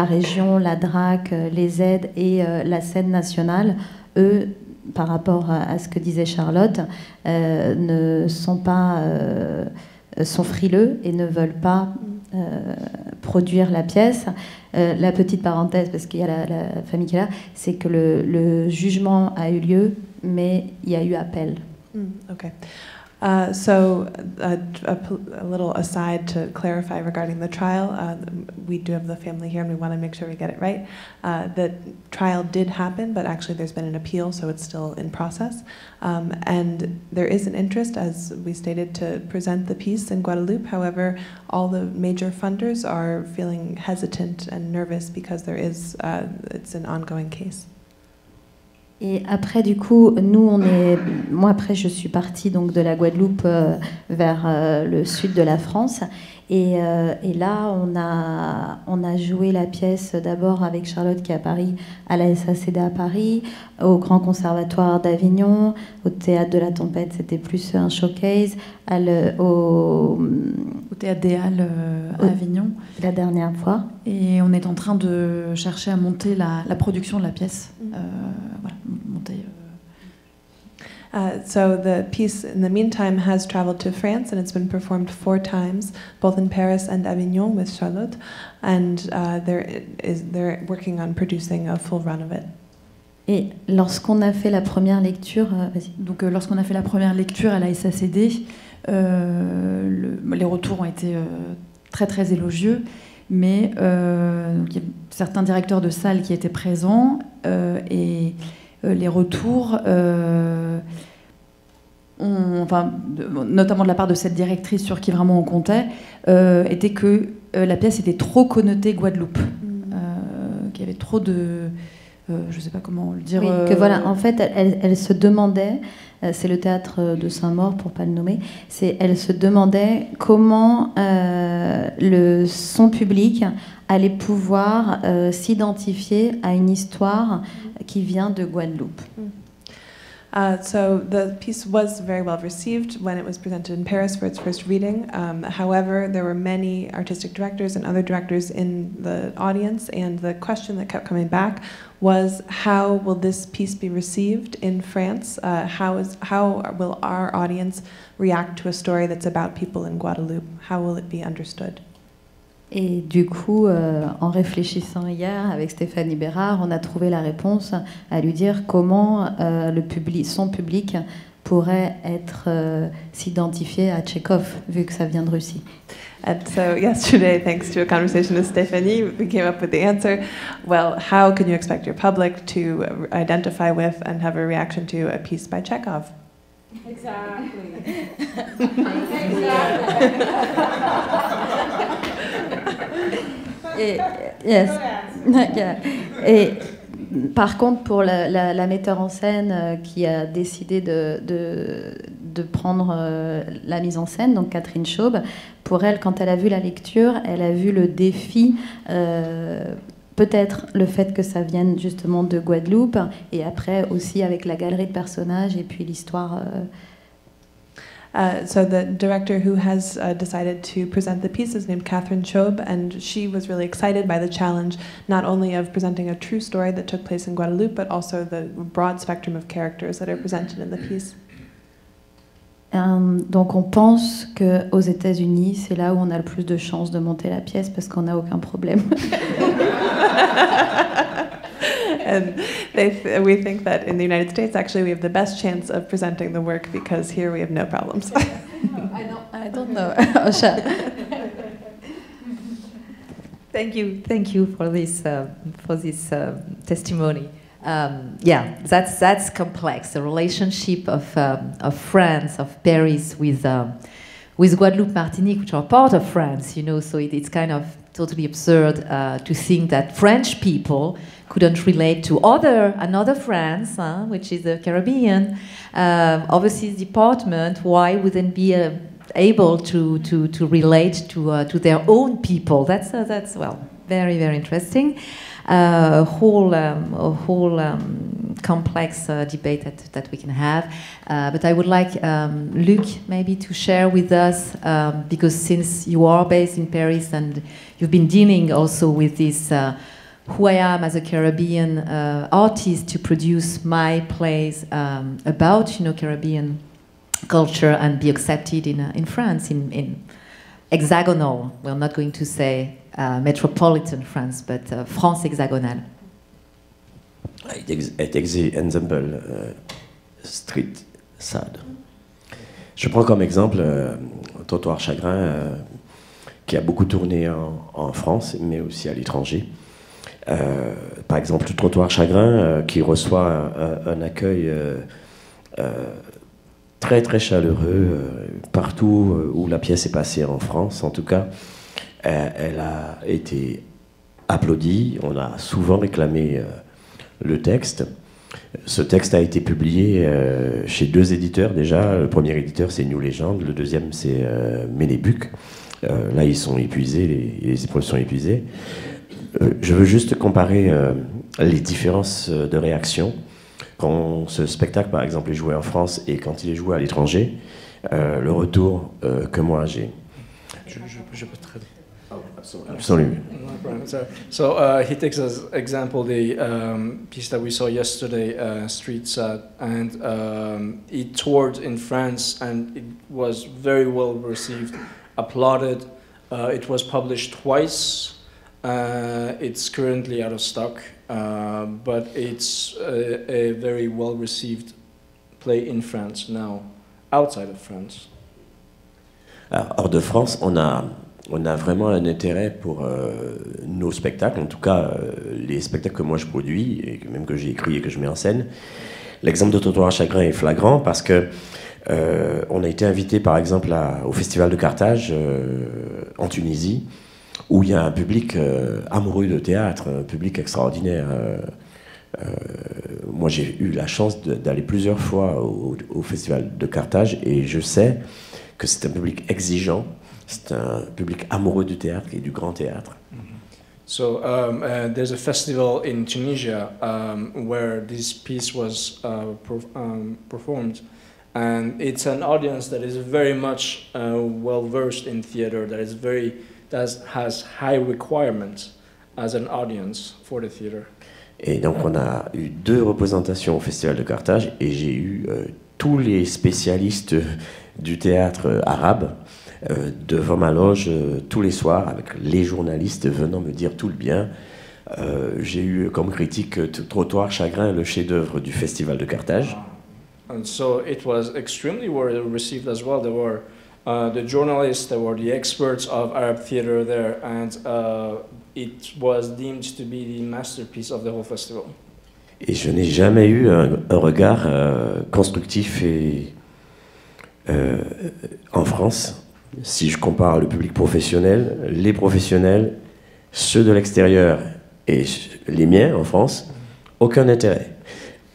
région, la DRAC, les aides et la scène nationale, eux, par rapport à ce que disait Charlotte, ne sont pas sont frileux et ne veulent pas produire la pièce. La petite parenthèse, parce qu'il y a la famille qui est là, c'est que le jugement a eu lieu, mais il y a eu appel. Okay. So a little aside to clarify regarding the trial, we do have the family here and we want to make sure we get it right. The trial did happen, but actually there's been an appeal, so it's still in process. And there is an interest, as we stated, to present the piece in Guadeloupe. However, all the major funders are feeling hesitant and nervous because it's an ongoing case. Et après, du coup, moi après, je suis partie donc de la Guadeloupe vers le sud de la France. Et là, on a joué la pièce d'abord avec Charlotte qui est à Paris, à la SACD à Paris, au Grand Conservatoire d'Avignon, au Théâtre de la Tempête, c'était plus un showcase, au Théâtre des Halles à Avignon. La dernière fois. Et on est en train de chercher à monter la production de la pièce. Voilà, monter... So the piece, in the meantime, has traveled to France and it's been performed 4 times, both in Paris and Avignon with Charlotte, and they're working on producing a full run of it. Et lorsqu'on a fait la première lecture, donc lorsqu'on a fait la première lecture à la SACD, les retours ont été très très élogieux, mais donc, il y a certains directeurs de salles qui étaient présents et les retours, notamment de la part de cette directrice sur qui vraiment on comptait, étaient que la pièce était trop connotée Guadeloupe, qu'il y avait trop de... je ne sais pas comment le dire. Oui, que voilà, en fait, elle se demandait, c'est le théâtre de Saint-Maur pour ne pas le nommer, elle se demandait comment son public allait pouvoir s'identifier à une histoire qui vient de Guadeloupe. So the piece was very well received when it was presented in Paris for its first reading. However, there were many artistic directors and other directors in the audience, and the question that kept coming back was, how will this piece be received in France? How will our audience react to a story that's about people in Guadeloupe? How will it be understood? Et du coup, en réfléchissant hier avec Stéphanie Bérard, on a trouvé la réponse à lui dire comment son public pourrait s'identifier à Tchekhov, vu que ça vient de Russie. And so yesterday, thanks to a conversation with Stephanie, we came up with the answer. Well, how can you expect your public to identify with and have a reaction to a piece by Chekhov? Exactly. Et par contre, pour la metteur en scène qui a décidé de prendre la mise en scène, donc Catherine Chaube, pour elle, quand elle a vu la lecture, elle a vu le défi, peut-être le fait que ça vienne justement de Guadeloupe, et après aussi avec la galerie de personnages et puis l'histoire. So the director who has decided to present the piece is named Catherine Chaube, and she was really excited by the challenge, not only of presenting a true story that took place in Guadeloupe, but also the broad spectrum of characters that are presented in the piece. Donc on pense qu'aux États-Unis, c'est là où on a le plus de chances de monter la pièce parce qu'on n'a aucun problème. And we think that in the United States, actually, we have the best chance of presenting the work because here we have no problems. I don't know. Thank you for this testimony. Yeah, that's complex. The relationship of France, of Paris with with Guadeloupe, Martinique, which are part of France, you know, so it's kind of totally absurd to think that French people couldn't relate to another France, which is the Caribbean, overseas department. Why wouldn't be able to relate to their own people? That's well, very, very interesting. A whole complex debate that we can have. But I would like Luc maybe to share with us, because since you are based in Paris and you've been dealing also with this who I am as a Caribbean artist to produce my plays about, you know, Caribbean culture and be accepted in France, in hexagonal, we're not going to say metropolitan France, but France hexagonale. Exemple, street sad. Je prends comme exemple Trottoir Chagrin, qui a beaucoup tourné en France, mais aussi à l'étranger. Par exemple, le Trottoir Chagrin, qui reçoit un accueil très très chaleureux partout où la pièce est passée en France. En tout cas, elle a été applaudie. On a souvent réclamé le texte. Ce texte a été publié chez 2 éditeurs déjà. Le premier éditeur, c'est New Legend. Le deuxième, c'est Ménébuc. Là, ils sont épuisés, les épreuves sont épuisées. Je veux juste comparer les différences de réaction. Quand ce spectacle, par exemple, est joué en France et quand il est joué à l'étranger, le retour que moi j'ai. Je peux traduire. Absolutely. So he takes as example the piece that we saw yesterday, Street Sad, and it toured in France and it was very well received, applauded. It was published twice. It's currently out of stock, but it's a very well received play in France now, outside of France. Alors, hors de France, on a vraiment un intérêt pour nos spectacles, en tout cas les spectacles que moi je produis, et même que j'ai écrit et que je mets en scène. L'exemple de Trottoir Chagrin est flagrant parce que on a été invité par exemple au Festival de Carthage en Tunisie, où il y a un public amoureux de théâtre, un public extraordinaire. Moi j'ai eu la chance d'aller plusieurs fois au Festival de Carthage et je sais que c'est un public exigeant. C'est un public amoureux du théâtre et du grand théâtre. So there's a festival in Tunisia where this piece was performed, and it's an audience that is very much well versed in theater. That has high requirements as an audience for the theater. Et donc on a eu 2 représentations au Festival de Carthage et j'ai eu tous les spécialistes du théâtre arabe devant ma loge tous les soirs, avec les journalistes venant me dire tout le bien. J'ai eu comme critique Trottoir Chagrin, le chef-d'œuvre du Festival de Carthage. And so it was extremely well received as well. There were the journalists, there were the experts of Arab theater there, and it was deemed to be the masterpiece of the whole festival. Et je n'ai jamais eu un regard constructif en France. Si je compare le public professionnel, les professionnels, ceux de l'extérieur et les miens en France, aucun intérêt.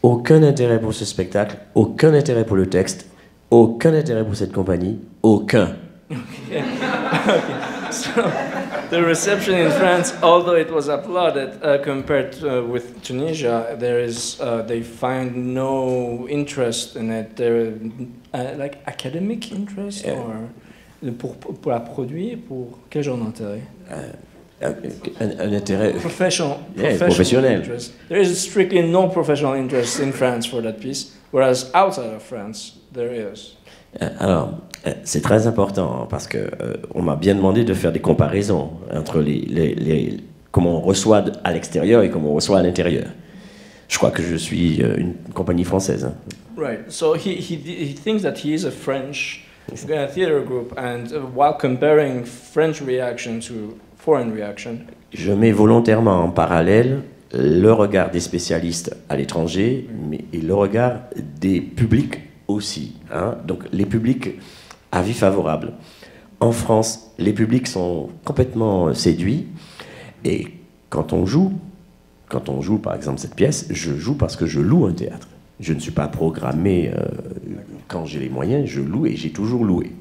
Aucun intérêt pour ce spectacle, aucun intérêt pour le texte, aucun intérêt pour cette compagnie, aucun. Okay. So the reception in France, although it was applauded compared with Tunisia, they find no interest in it. There, like academic interest or pour la produire, pour quel genre d'intérêt? Un intérêt professionnel. Interest. There is strictly no professional interest in France for that piece, whereas outside of France there is. Alors, c'est très important parce que on m'a bien demandé de faire des comparaisons entre comment on reçoit à l'extérieur et comment on reçoit à l'intérieur. Je crois que je suis une compagnie française. Right. So he thinks that he is a French theater group, and while comparing French reaction to foreign reaction, je mets volontairement en parallèle le regard des spécialistes à l'étranger, mais et le regard des publics aussi. Hein. Donc les publics avis favorable. En France, les publics sont complètement séduits. Et quand on joue par exemple cette pièce, je joue parce que je loue un théâtre. Je ne suis pas programmé quand j'ai les moyens, je loue et j'ai toujours loué.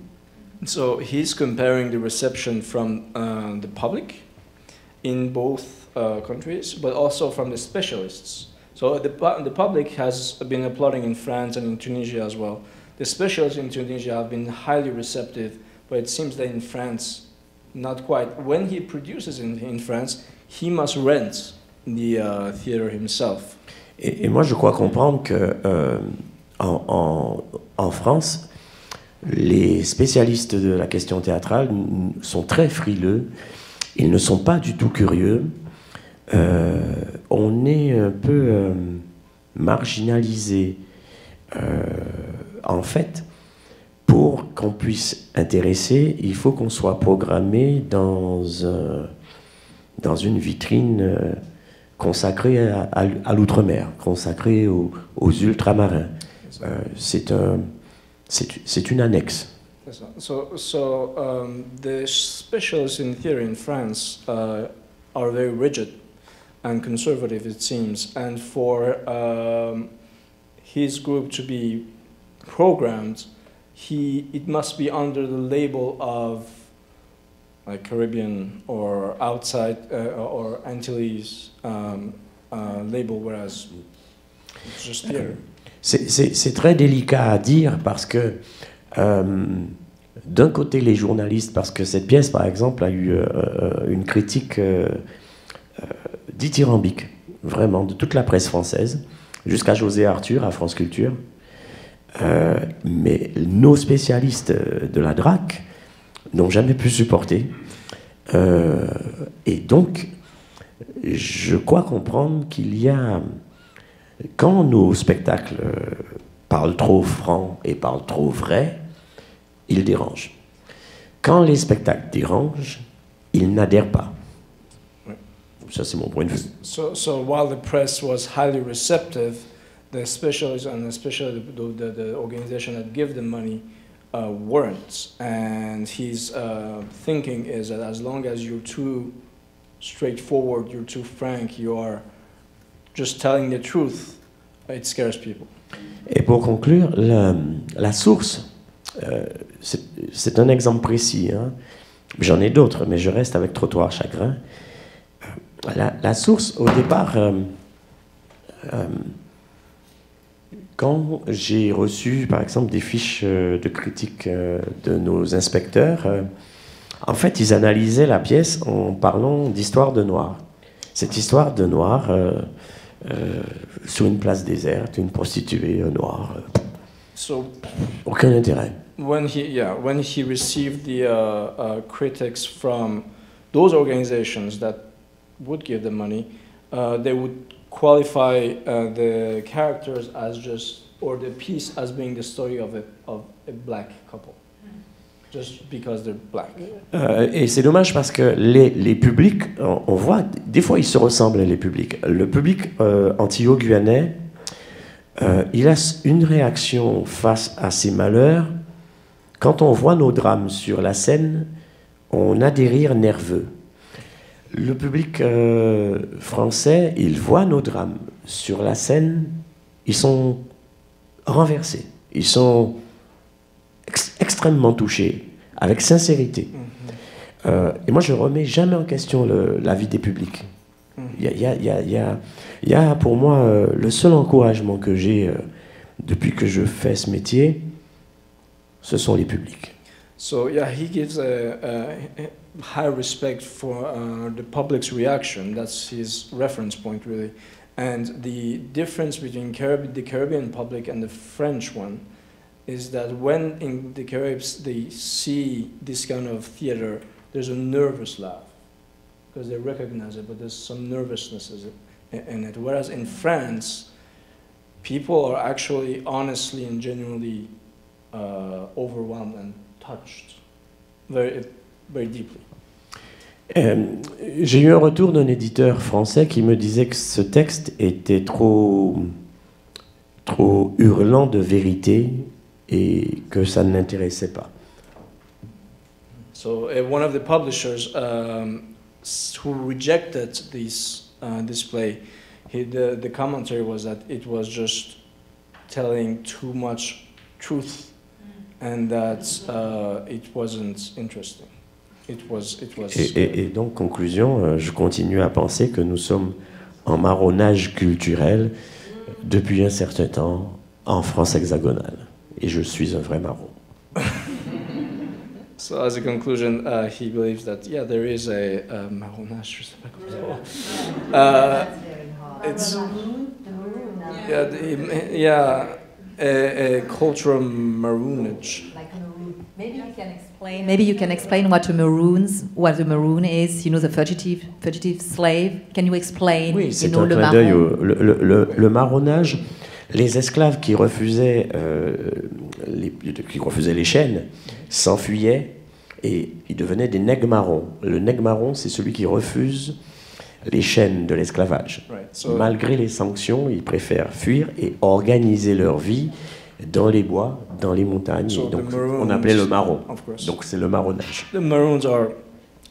So he's comparing the reception from the public in both countries, but also from the specialists. So the public has been applauding in France and in Tunisia as well. The specialists in Tunisia have been highly receptive, but it seems that in France, not quite. When he produces in France, he must rent the theater himself. Et moi, je crois comprendre que en France, les spécialistes de la question théâtrale sont très frileux. Ils ne sont pas du tout curieux. On est un peu marginalisé. En fait, pour qu'on puisse intéresser, il faut qu'on soit programmé dans une vitrine consacrée à l'outre-mer, consacrée aux ultramarins. C'est une annexe. So the specialists in theater in France are very rigid and conservative, it seems, and for his group to be programmed, it must be under the label of like Caribbean or outside or Antilles label, whereas it's just theater. C'est très délicat à dire parce que d'un côté les journalistes, parce que cette pièce par exemple a eu une critique dithyrambique, vraiment, de toute la presse française, jusqu'à José Arthur à France Culture. Mais nos spécialistes de la DRAC n'ont jamais pu supporter. Et donc, je crois comprendre qu'il y a... Quand nos spectacles parlent trop franc et parlent trop vrai, ils dérangent. Quand les spectacles dérangent, ils n'adhèrent pas. Ça, c'est mon point de vue. So while the press was highly receptive, the specialists and especially the organization that give them money weren't. And his thinking is that as long as you're too straightforward, you're too frank, you are just telling the truth, it scares people. Et pour conclure, la source, c'est un exemple précis. Hein. J'en ai d'autres, mais je reste avec Trottoir Chagrin. La source, au départ, quand j'ai reçu, par exemple, des fiches de critique de nos inspecteurs, en fait, ils analysaient la pièce en parlant d'histoire de Noir. Cette histoire de Noir, sur une place déserte, une prostituée noire, aucun intérêt. When he received the critics from those organizations that would give the money, they would qualify the characters as just, or the piece as being the story of a black couple, just because they're black. Et c'est dommage parce que les publics, on voit, des fois ils se ressemblent les publics. Le public antillo-guyanais, il a une réaction face à ces malheurs. Quand on voit nos drames sur la scène, on a des rires nerveux. Le public français, il voit nos drames sur la scène, ils sont renversés, ils sont extrêmement touchés, avec sincérité. Et moi, je ne remets jamais en question l'avis des publics. Il y a pour moi le seul encouragement que j'ai depuis que je fais ce métier, ce sont les publics. So yeah, he gives a high respect for the public's reaction. That's his reference point, really. And the difference between the Caribbean public and the French one is that when in the Caribbean they see this kind of theater, there's a nervous laugh because they recognize it, but there's some nervousness in it. Whereas in France, people are actually honestly and genuinely overwhelmed and touched very, very deeply. J'ai eu un retour d'un éditeur français qui me disait que ce texte était trop hurlant de vérité et que ça ne l'intéressait pas. So one of the publishers who rejected this play, the commentary was that it was just telling too much truth, and that it wasn't interesting. Et donc, conclusion, je continue à penser que nous sommes en marronnage culturel depuis un certain temps en France hexagonale. Et je suis un vrai marron. So as a conclusion, he believes that, yeah, there is a marronnage, je sais pas comment ça va. It's a cultural maroonage. Maybe you can explain what a maroon is. You know, the fugitive slave. Can you explain? Oui, c'est un clin d'œil le marronnage. Les esclaves qui refusaient les chaînes s'enfuyaient et ils devenaient des nègres marrons. Le nègre marron, c'est celui qui refuse les chaînes de l'esclavage. Right. So, malgré les sanctions, ils préfèrent fuir et organiser leur vie dans les bois, dans les montagnes. So donc, maroons, on appelait le marron. Donc c'est le marronnage. The maroons are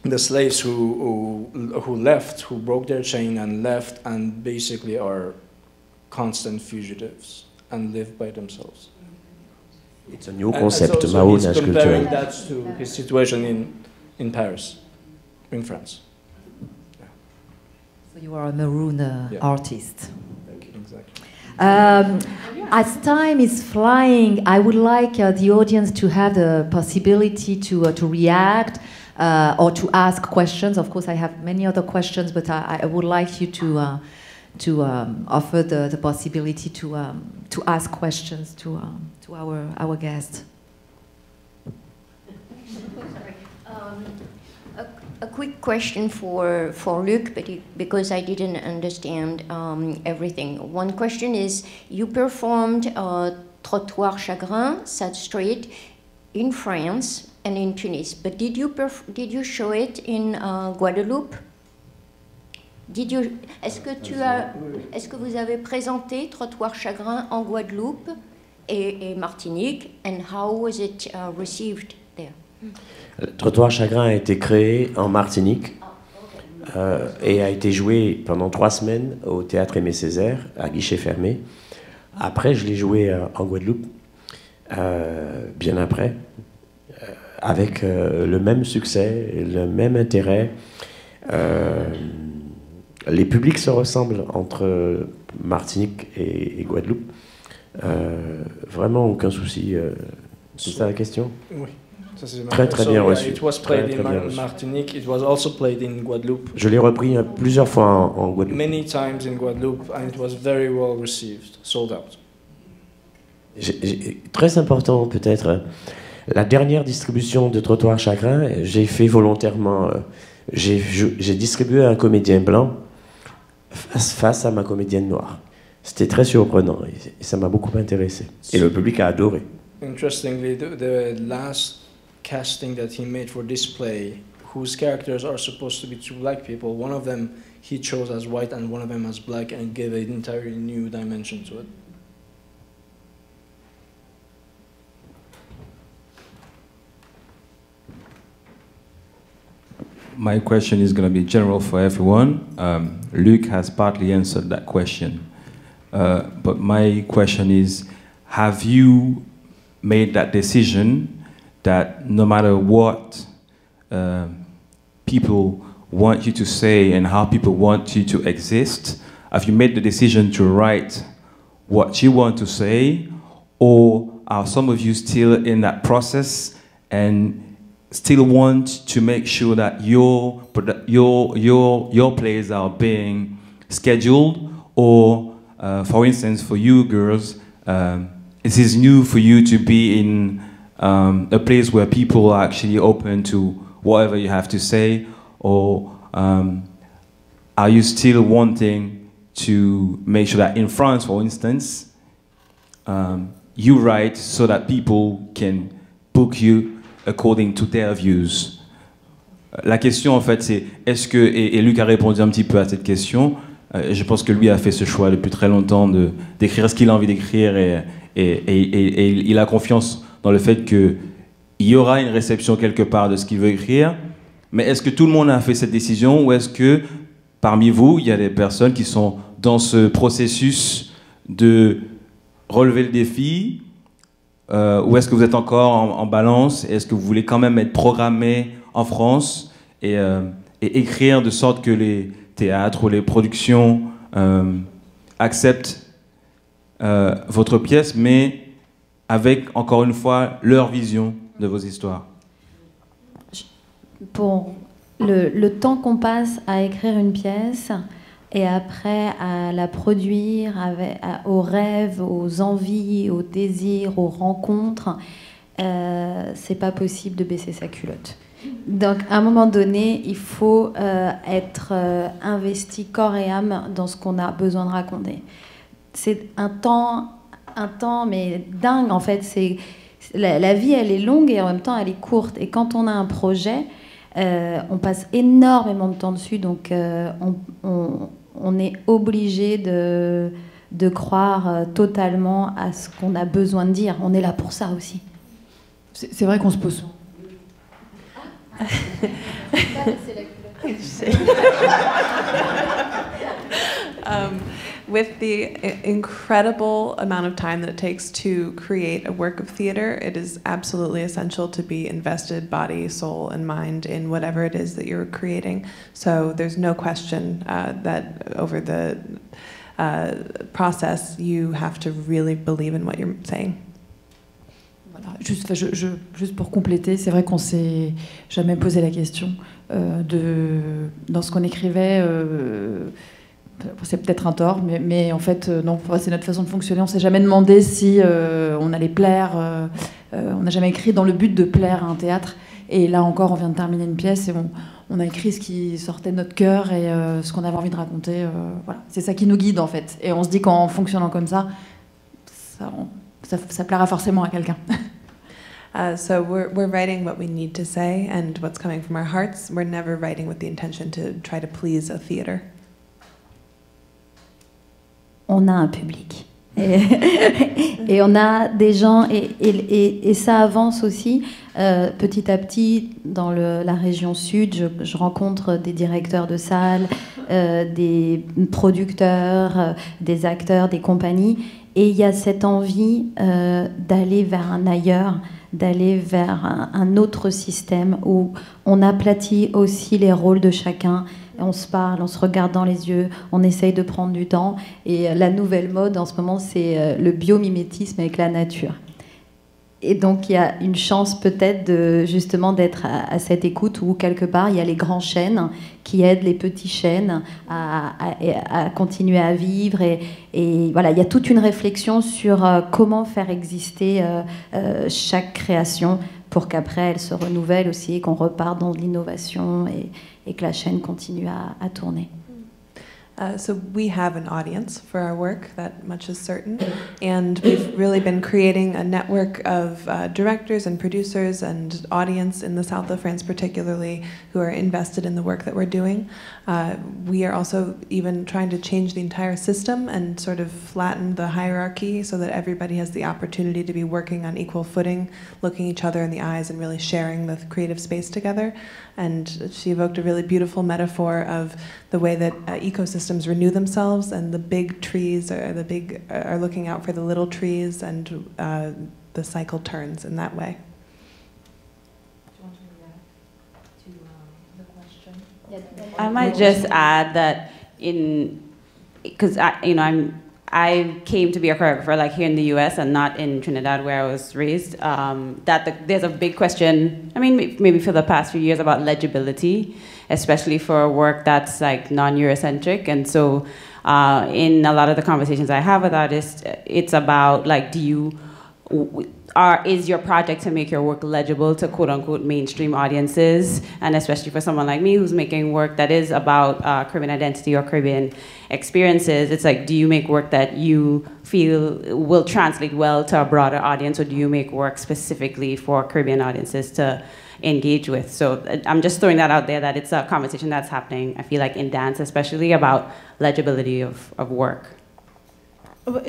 the slaves who left, who broke their chain and left, and basically are constant fugitives and live by themselves. It's a new concept, marronnage culturel. Comparing that to his situation in Paris, in France. Yeah. So you are a maroon artist. Thank you. Exactly. As time is flying, I would like the audience to have the possibility to react or to ask questions. Of course, I have many other questions, but I would like you to offer the possibility to ask questions to our guest. A quick question for Luc, because I didn't understand everything. One question is, you performed Trottoir Chagrin, Sad Street, in France and in Tunis, but did you show it in Guadeloupe? Est-ce que vous avez présenté Trottoir Chagrin en Guadeloupe et Martinique, and how was it received there? Le Trottoir Chagrin a été créé en Martinique et a été joué pendant 3 semaines au Théâtre Aimé Césaire, à guichet fermé. Après, je l'ai joué en Guadeloupe, bien après, avec le même succès, le même intérêt. Les publics se ressemblent entre Martinique et Guadeloupe. Vraiment aucun souci. C'est ça la question? Oui. Très bien reçu. It was played in Martinique. It was also played in Guadeloupe. Je l'ai repris plusieurs fois en Guadeloupe. Many times in Guadeloupe, and it was very well received, sold out. Très important peut-être. La dernière distribution de Trottoir Chagrin, j'ai fait volontairement. J'ai distribué un comédien blanc face à ma comédienne noire. C'était très surprenant et ça m'a beaucoup intéressé. Et le public a adoré. Interestingly, the last casting that he made for this play, whose characters are supposed to be 2 black people, one of them he chose as white and one of them as black, and gave an entirely new dimension to it. My question is going to be general for everyone. Luc has partly answered that question. But my question is, have you made that decision that no matter what people want you to say and how people want you to exist, have you made the decision to write what you want to say, or are some of you still in that process and still want to make sure that your plays are being scheduled, or for instance, for you girls, it is new for you to be in a place where people are actually open to whatever you have to say, or are you still wanting to make sure that in France, for instance, you write so that people can book you according to their views? La question en fait c'est, est-ce que, et Luc a répondu un petit peu à cette question, je pense que lui a fait ce choix depuis très longtemps d'écrire ce qu'il a envie d'écrire et il a confiance dans le fait que il y aura une réception quelque part de ce qu'il veut écrire, mais est-ce que tout le monde a fait cette décision ou est-ce que parmi vous, il y a des personnes qui sont dans ce processus de relever le défi ou est-ce que vous êtes encore en balance? Est-ce que vous voulez quand même être programmé en France et écrire de sorte que les théâtres ou les productions acceptent votre pièce, mais avec, encore une fois, leur vision de vos histoires? Pour le temps qu'on passe à écrire une pièce et après à la produire aux rêves, aux envies, aux désirs, aux rencontres, c'est pas possible de baisser sa culotte. Donc à un moment donné, il faut être investi corps et âme dans ce qu'on a besoin de raconter. C'est un temps mais dingue en fait. La vie elle est longue et en même temps elle est courte. Et quand on a un projet, on passe énormément de temps dessus, donc on est obligé de croire totalement à ce qu'on a besoin de dire. On est là pour ça aussi. C'est vrai qu'on se pose. With the incredible amount of time that it takes to create a work of theater, it is absolutely essential to be invested body, soul, and mind in whatever it is that you're creating. So there's no question that over the process, you have to really believe in what you're saying. Voilà. Juste pour compléter, c'est vrai qu'on s'est jamais posé la question dans ce qu'on écrivait. C'est peut-être un tort, mais en fait, non, c'est notre façon de fonctionner. On ne s'est jamais demandé si on allait plaire. On n'a jamais écrit dans le but de plaire à un théâtre. Et là encore, on vient de terminer une pièce et on a écrit ce qui sortait de notre cœur et ce qu'on avait envie de raconter. Voilà. C'est ça qui nous guide, en fait. Et on se dit qu'en fonctionnant comme ça, ça plaira forcément à quelqu'un. So we're writing what we need to say and what's coming from our hearts. We're never writing with the intention to try to please a theater. On a un public. Et on a des gens, et ça avance aussi. Petit à petit, dans la région sud, je rencontre des directeurs de salles, des producteurs, des acteurs, des compagnies. Et il y a cette envie d'aller vers un ailleurs, d'aller vers un autre système où on aplatit aussi les rôles de chacun. On se parle, on se regarde dans les yeux, on essaye de prendre du temps. Et la nouvelle mode en ce moment, c'est le biomimétisme avec la nature. Et donc il y a une chance peut-être justement d'être à cette écoute où quelque part il y a les grands chênes qui aident les petits chênes à continuer à vivre. Et voilà, il y a toute une réflexion sur comment faire exister chaque création pour qu'après elle se renouvelle aussi, qu'on reparte dans l'innovation et que la chaîne continue à tourner. So we have an audience for our work, that much is certain, and we've really been creating a network of directors and producers and audience in the south of France particularly who are invested in the work that we're doing. We are also even trying to change the entire system and sort of flatten the hierarchy so that everybody has the opportunity to be working on equal footing, looking each other in the eyes and really sharing the creative space together. And she evoked a really beautiful metaphor of the way that ecosystems renew themselves, and the big trees are looking out for the little trees, and the cycle turns in that way. Do you want to react to the question? I might just add that because I came to be a choreographer like here in the US and not in Trinidad where I was raised, there's a big question, I mean, maybe for the past few years, about legibility, especially for work that's like non-Eurocentric. And so in a lot of the conversations I have with artists, it's about like, is your project to make your work legible to quote-unquote mainstream audiences, and especially for someone like me who's making work that is about Caribbean identity or Caribbean experiences, it's like, do you make work that you feel will translate well to a broader audience, or do you make work specifically for Caribbean audiences to engage with? So I'm just throwing that out there, that it's a conversation that's happening, I feel like in dance especially, about legibility of work.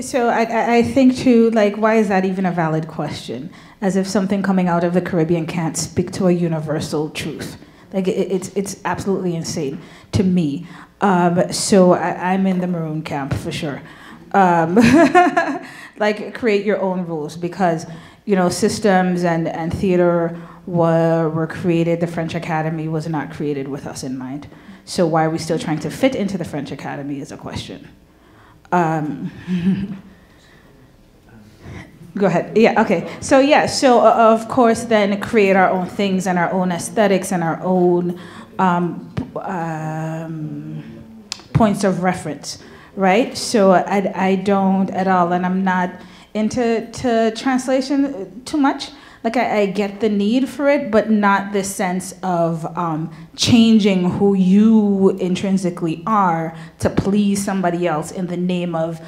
So I think too, like, why is that even a valid question? As if something coming out of the Caribbean can't speak to a universal truth. Like, it's absolutely insane to me. So I'm in the maroon camp for sure. Like, create your own rules, because, you know, systems and theater were created. The French Academy was not created with us in mind. So why are we still trying to fit into the French Academy is a question. Go ahead. Yeah, okay. So yeah, so of course then create our own things and our own aesthetics and our own points of reference, right? So I don't at all, and I'm not into translation too much. Like I get the need for it, but not the sense of changing who you intrinsically are to please somebody else in the name of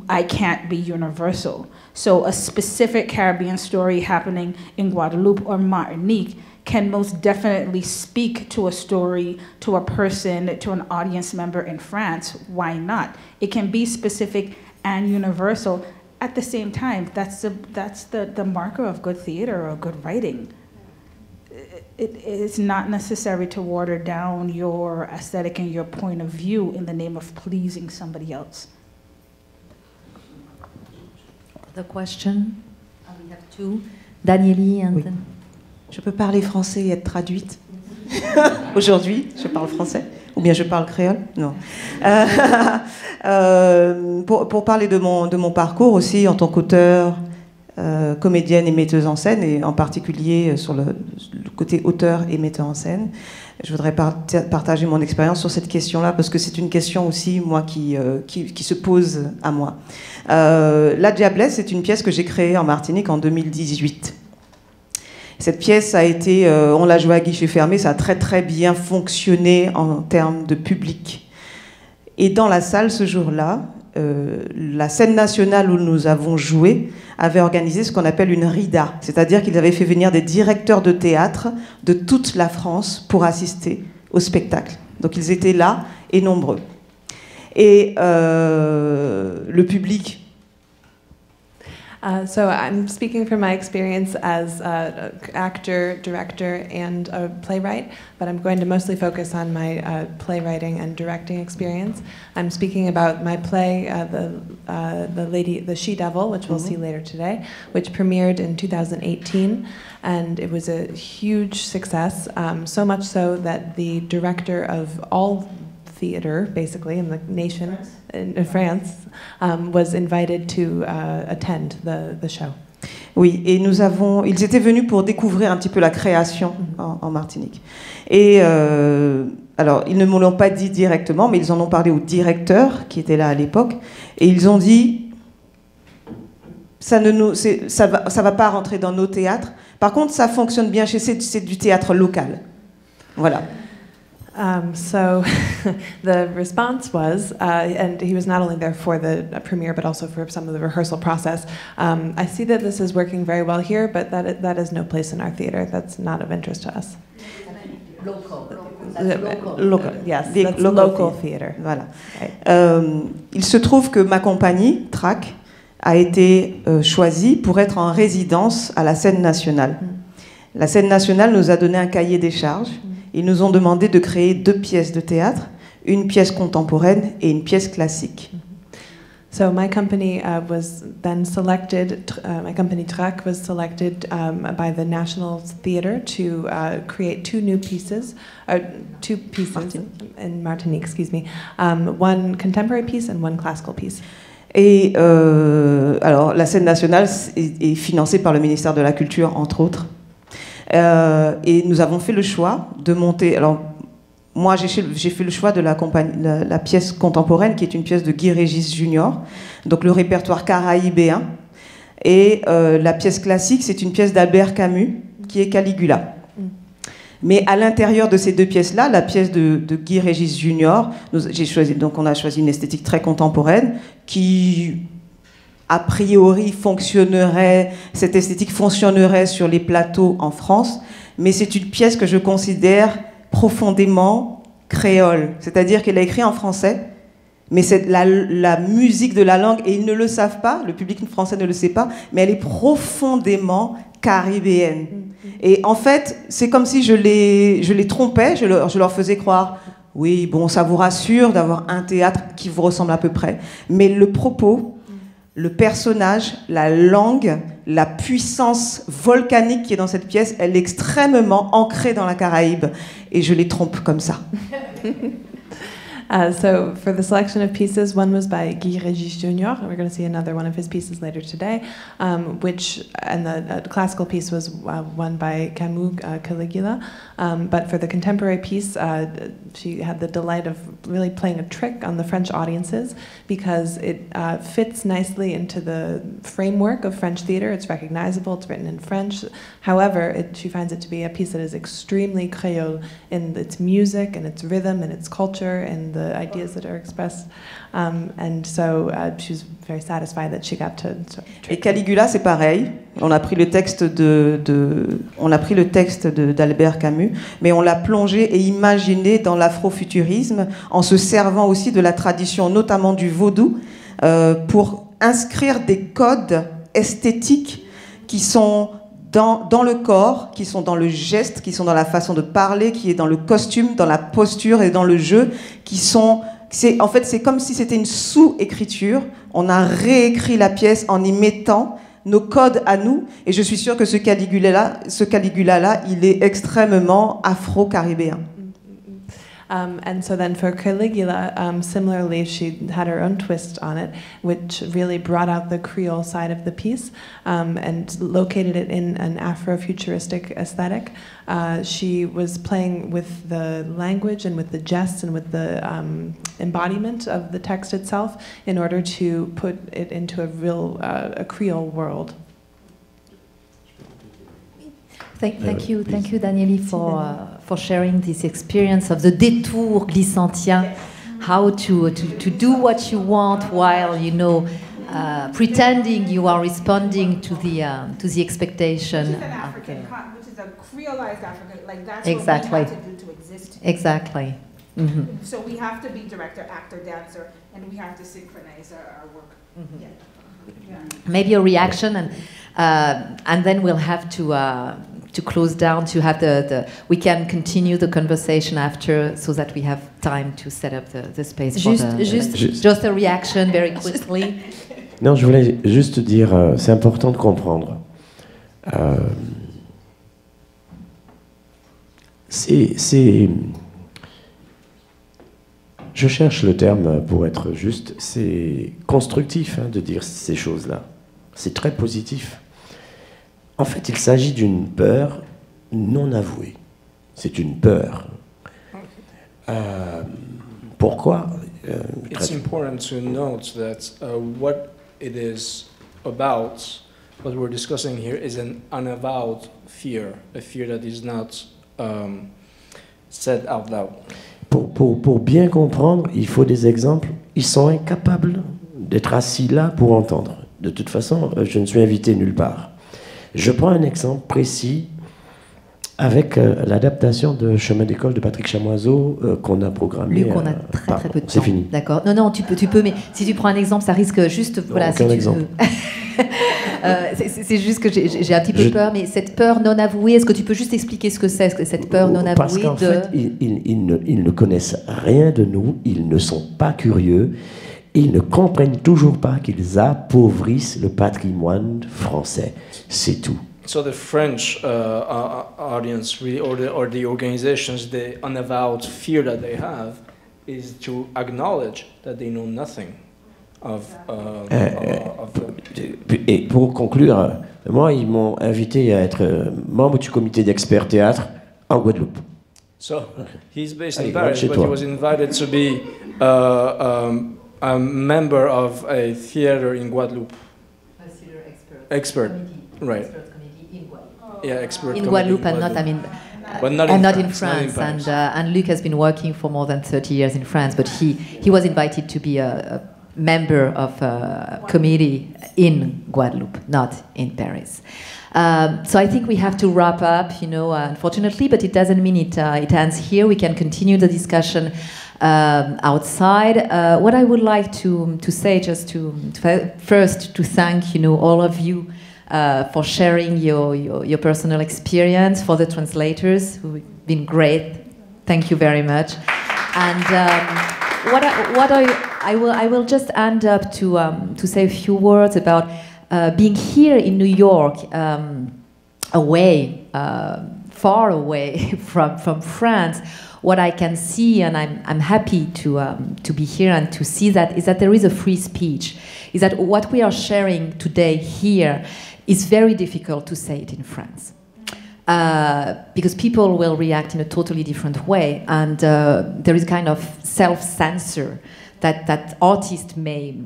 I can't be universal. So a specific Caribbean story happening in Guadeloupe or Martinique can most definitely speak to a story, to a person, to an audience member in France. Why not? It can be specific and universal. At the same time, that's the marker of good theater or good writing. It's not necessary to water down your aesthetic and your point of view in the name of pleasing somebody else. The question? We have two. Danieli and... Oui. Je peux parler français et être traduite. Aujourd'hui, je parle français. Ou bien je parle créole? Non. Pour parler de mon parcours aussi en tant qu'auteur, comédienne et metteuse en scène, et en particulier sur le côté auteur et metteur en scène, je voudrais partager mon expérience sur cette question-là, parce que c'est une question aussi, moi, qui se pose à moi. La Diablesse, c'est une pièce que j'ai créée en Martinique en 2018. Cette pièce a été, on l'a jouée à guichet fermé, ça a très très bien fonctionné en termes de public. Et dans la salle ce jour-là, la scène nationale où nous avons joué avait organisé ce qu'on appelle une rida, c'est-à-dire qu'ils avaient fait venir des directeurs de théâtre de toute la France pour assister au spectacle. Donc ils étaient là et nombreux. Et le public... So I'm speaking from my experience as an actor, director, and a playwright, but I'm going to mostly focus on my playwriting and directing experience. I'm speaking about my play, The She-Devil, which we'll see later today, which premiered in 2018, and it was a huge success, so much so that the director of all theater, basically, in the nation, in France, was invited to attend the show. Oui, et ils étaient venus pour découvrir un petit peu la création en Martinique. Et alors, ils ne me l'ont pas dit directement, mais ils en ont parlé au directeur qui était là à l'époque, et ils ont dit ça va pas rentrer dans nos théâtres. Par contre, ça fonctionne bien c'est du théâtre local. Voilà. So the response was, and he was not only there for the premiere, but also for some of the rehearsal process, I see that this is working very well here, but that is no place in our theater. That's not of interest to us. Local, yes, that's local theater. Voilà. Il se trouve que ma compagnie, TRAC, a été choisie pour être en résidence à la scène nationale. La scène nationale nous a donné un cahier des charges. Ils nous ont demandé de créer 2 pièces de théâtre, une pièce contemporaine et une pièce classique. So my company was then selected, my company TRAC was selected by the National Theatre to create 2 pieces in Martinique, excuse me, one contemporary piece and one classical piece. Et alors la scène nationale est financée par le ministère de la Culture, entre autres. Et nous avons fait le choix de monter. Alors, moi, j'ai fait le choix de la pièce contemporaine, qui est une pièce de Guy Régis Junior, donc le répertoire caraïbéen. Et la pièce classique, c'est une pièce d'Albert Camus, qui est Caligula. Mais à l'intérieur de ces 2 pièces-là, la pièce de Guy Régis Junior, on a choisi une esthétique très contemporaine qui, a priori, cette esthétique fonctionnerait sur les plateaux en France, mais c'est une pièce que je considère profondément créole, c'est-à-dire qu'elle est écrite en français, Mais c'est la musique de la langue, et ils ne le savent pas, le public français ne le sait pas, mais elle est profondément caribéenne. Et en fait, c'est comme si je les trompais, je leur faisais croire, oui, bon, ça vous rassure d'avoir un théâtre qui vous ressemble à peu près, mais le propos, le personnage, la langue, la puissance volcanique qui est dans cette pièce, elle est extrêmement ancrée dans la Caraïbe, et je les trompe comme ça. So for the selection of pieces, one was by Guy Régis Jr. We're going to see another one of his pieces later today, and the classical piece was one by Camus, Caligula. But for the contemporary piece, she had the delight of really playing a trick on the French audiences because it fits nicely into the framework of French theater. It's recognizable, it's written in French. However, she finds it to be a piece that is extremely Creole in its music and its rhythm and its culture and the ideas that are expressed. And so she was very satisfied that she got to. Et Caligula, c'est pareil. On a pris le texte d'Albert Camus, mais on l'a plongé et imaginé dans l'afrofuturisme en se servant aussi de la tradition, notamment du vaudou, pour inscrire des codes esthétiques qui sont dans le corps, qui sont dans le geste, qui sont dans la façon de parler, qui est dans le costume, dans la posture et dans le jeu, qui sont... En fait, c'est comme si c'était une sous-écriture. On a réécrit la pièce en y mettant nos codes à nous, et je suis sûre que ce Caligula-là, il est extrêmement afro-caribéen. And so then for Caligula, similarly, she had her own twist on it, which really brought out the Creole side of the piece and located it in an Afro-futuristic aesthetic. She was playing with the language and with the gests and with the embodiment of the text itself in order to put it into a real a Creole world. Thank you, Danieli, for sharing this experience of the détour glissantien, how to do what you want while pretending you are responding to the expectation. Which is an African, which is a creolized African, like that's exactly. what we have to do to exist. Exactly. Mm-hmm. So we have to be director, actor, dancer, and we have to synchronize our work. Mm-hmm. Yeah. Maybe a reaction, and then we'll have to close down, to have we can continue the conversation after, so that we have time to set up the space. Just a reaction very quickly. Non, je voulais juste dire, c'est important de comprendre. Je cherche le terme pour être juste. C'est constructif de dire ces choses-là. C'est très positif. En fait, il s'agit d'une peur non avouée. C'est une peur. Pourquoi It's important to note that what it is about, what we're discussing here, is an unavowed fear, a fear that is not said out loud. Pour bien comprendre, il faut des exemples. Ils sont incapables d'être assis là pour entendre. De toute façon, je ne suis invité nulle part. Je prends un exemple précis avec l'adaptation de Chemin d'école de Patrick Chamoiseau qu'on a programmé. Luc, on a très peu de temps. C'est fini. D'accord. Non, tu peux, mais si tu prends un exemple, ça risque juste... Voilà, aucun exemple. C'est juste que j'ai un petit peu peur, mais cette peur non avouée, est-ce que tu peux juste expliquer ce que c'est, cette peur non avouée? Parce qu'en fait, ils ne connaissent rien de nous, ils ne sont pas curieux, ils ne comprennent toujours pas qu'ils appauvrissent le patrimoine français. C'est tout. So the French audience, really, or the organizations, the unavowed fear that they have is to acknowledge that they know nothing of Et pour conclure, moi, ils m'ont invité à être membre du comité d'experts théâtre en Guadeloupe. So he's based in Paris, but he was invited to be a member of a theater in Guadeloupe. A theater expert, right? Expert committee in Guadeloupe. Yeah, expert. In Guadeloupe, and not, I mean. But not in France. And Luc has been working for more than 30 years in France, but he was invited to be a member of a committee in Guadeloupe, not in Paris. So I think we have to wrap up, unfortunately, but it doesn't mean it ends here. We can continue the discussion outside. What I would like to say, just first to thank all of you for sharing your personal experience, for the translators who've been great. Thank you very much. And I will just end up to say a few words about being here in New York, away, far away from France. What I can see, and I'm happy to be here and to see that, is that there is a free speech. Is that what we are sharing today here is very difficult to say it in France. Because people will react in a totally different way, and there is kind of self-censor that artists may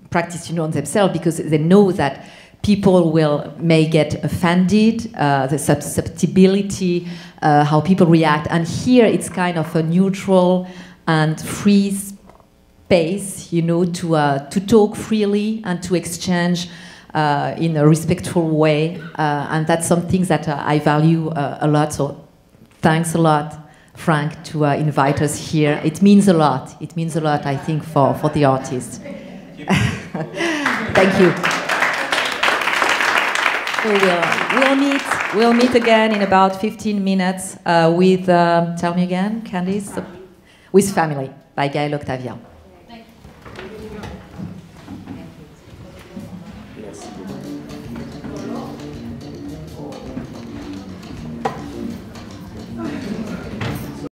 practice, on themselves, because they know that people may get offended, the susceptibility, how people react, and here it's kind of a neutral and free space, to talk freely and to exchange in a respectful way, and that's something that I value a lot. So thanks a lot, Frank, to invite us here. It means a lot. It means a lot, I think, for the artists. Thank you. We'll meet again in about 15 minutes with, tell me again, Candice? With Family by Gaël Octavia.